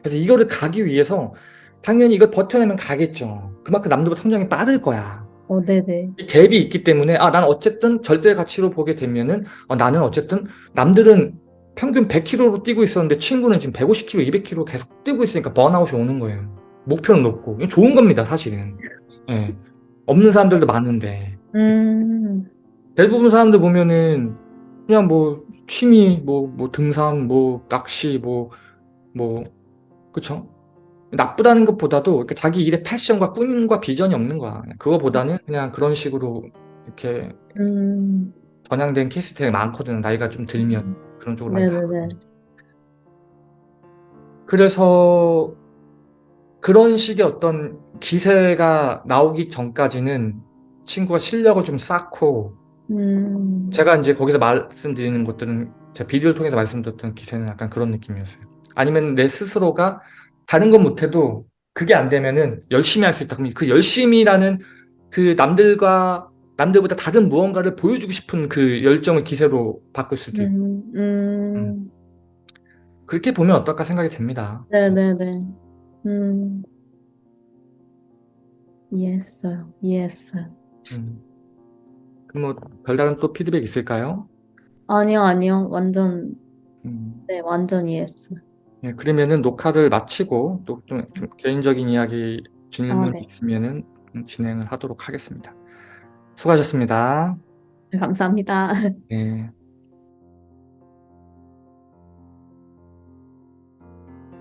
그래서 이거를 가기 위해서 당연히 이걸 버텨내면 가겠죠. 그만큼 남들보다 성장이 빠를 거야. 네네. 이 갭이 있기 때문에 난 어쨌든 절대 가치로 보게 되면은 나는 어쨌든 남들은 평균 100km로 뛰고 있었는데 친구는 지금 150km, 200km 계속 뛰고 있으니까 번아웃이 오는 거예요. 목표는 높고 이거 좋은 겁니다, 사실은. 예. 없는 사람들도 많은데 음, 대부분 사람들 보면은 그냥 뭐 취미 뭐 등산 뭐 낚시 뭐 그쵸? 나쁘다는 것보다도 이렇게 자기 일에 패션과 꿈과 비전이 없는 거야. 그거보다는 그냥 그런 식으로 이렇게 음, 전향된 케이스 되게 많거든. 나이가 좀 들면 그런 쪽으로 많이 네네네. 가거든. 그래서 그런 식의 어떤 기세가 나오기 전까지는 친구가 실력을 좀 쌓고 음, 제가 이제 거기서 말씀드리는 것들은 제가 비디오를 통해서 말씀드렸던 기세는 약간 그런 느낌이었어요. 아니면 내 스스로가 다른 건 못해도 그게 안 되면은 열심히 할 수 있다. 그럼 그 열심이라는 그 남들보다 다른 무언가를 보여주고 싶은 그 열정을 기세로 바꿀 수도 있고. 음, 음. 음, 그렇게 보면 어떨까 생각이 듭니다. 네네네. 음, 이해했어요. 이해했어요. 음, 그럼 뭐 별다른 또 피드백 있을까요? 아니요, 아니요. 완전, 음, 네, 완전 이해했어요. 예, 그러면은 녹화를 마치고 또 좀 개인적인 이야기 아, 질문이 네. 있으면은 진행을 하도록 하겠습니다. 수고하셨습니다. 감사합니다. 예.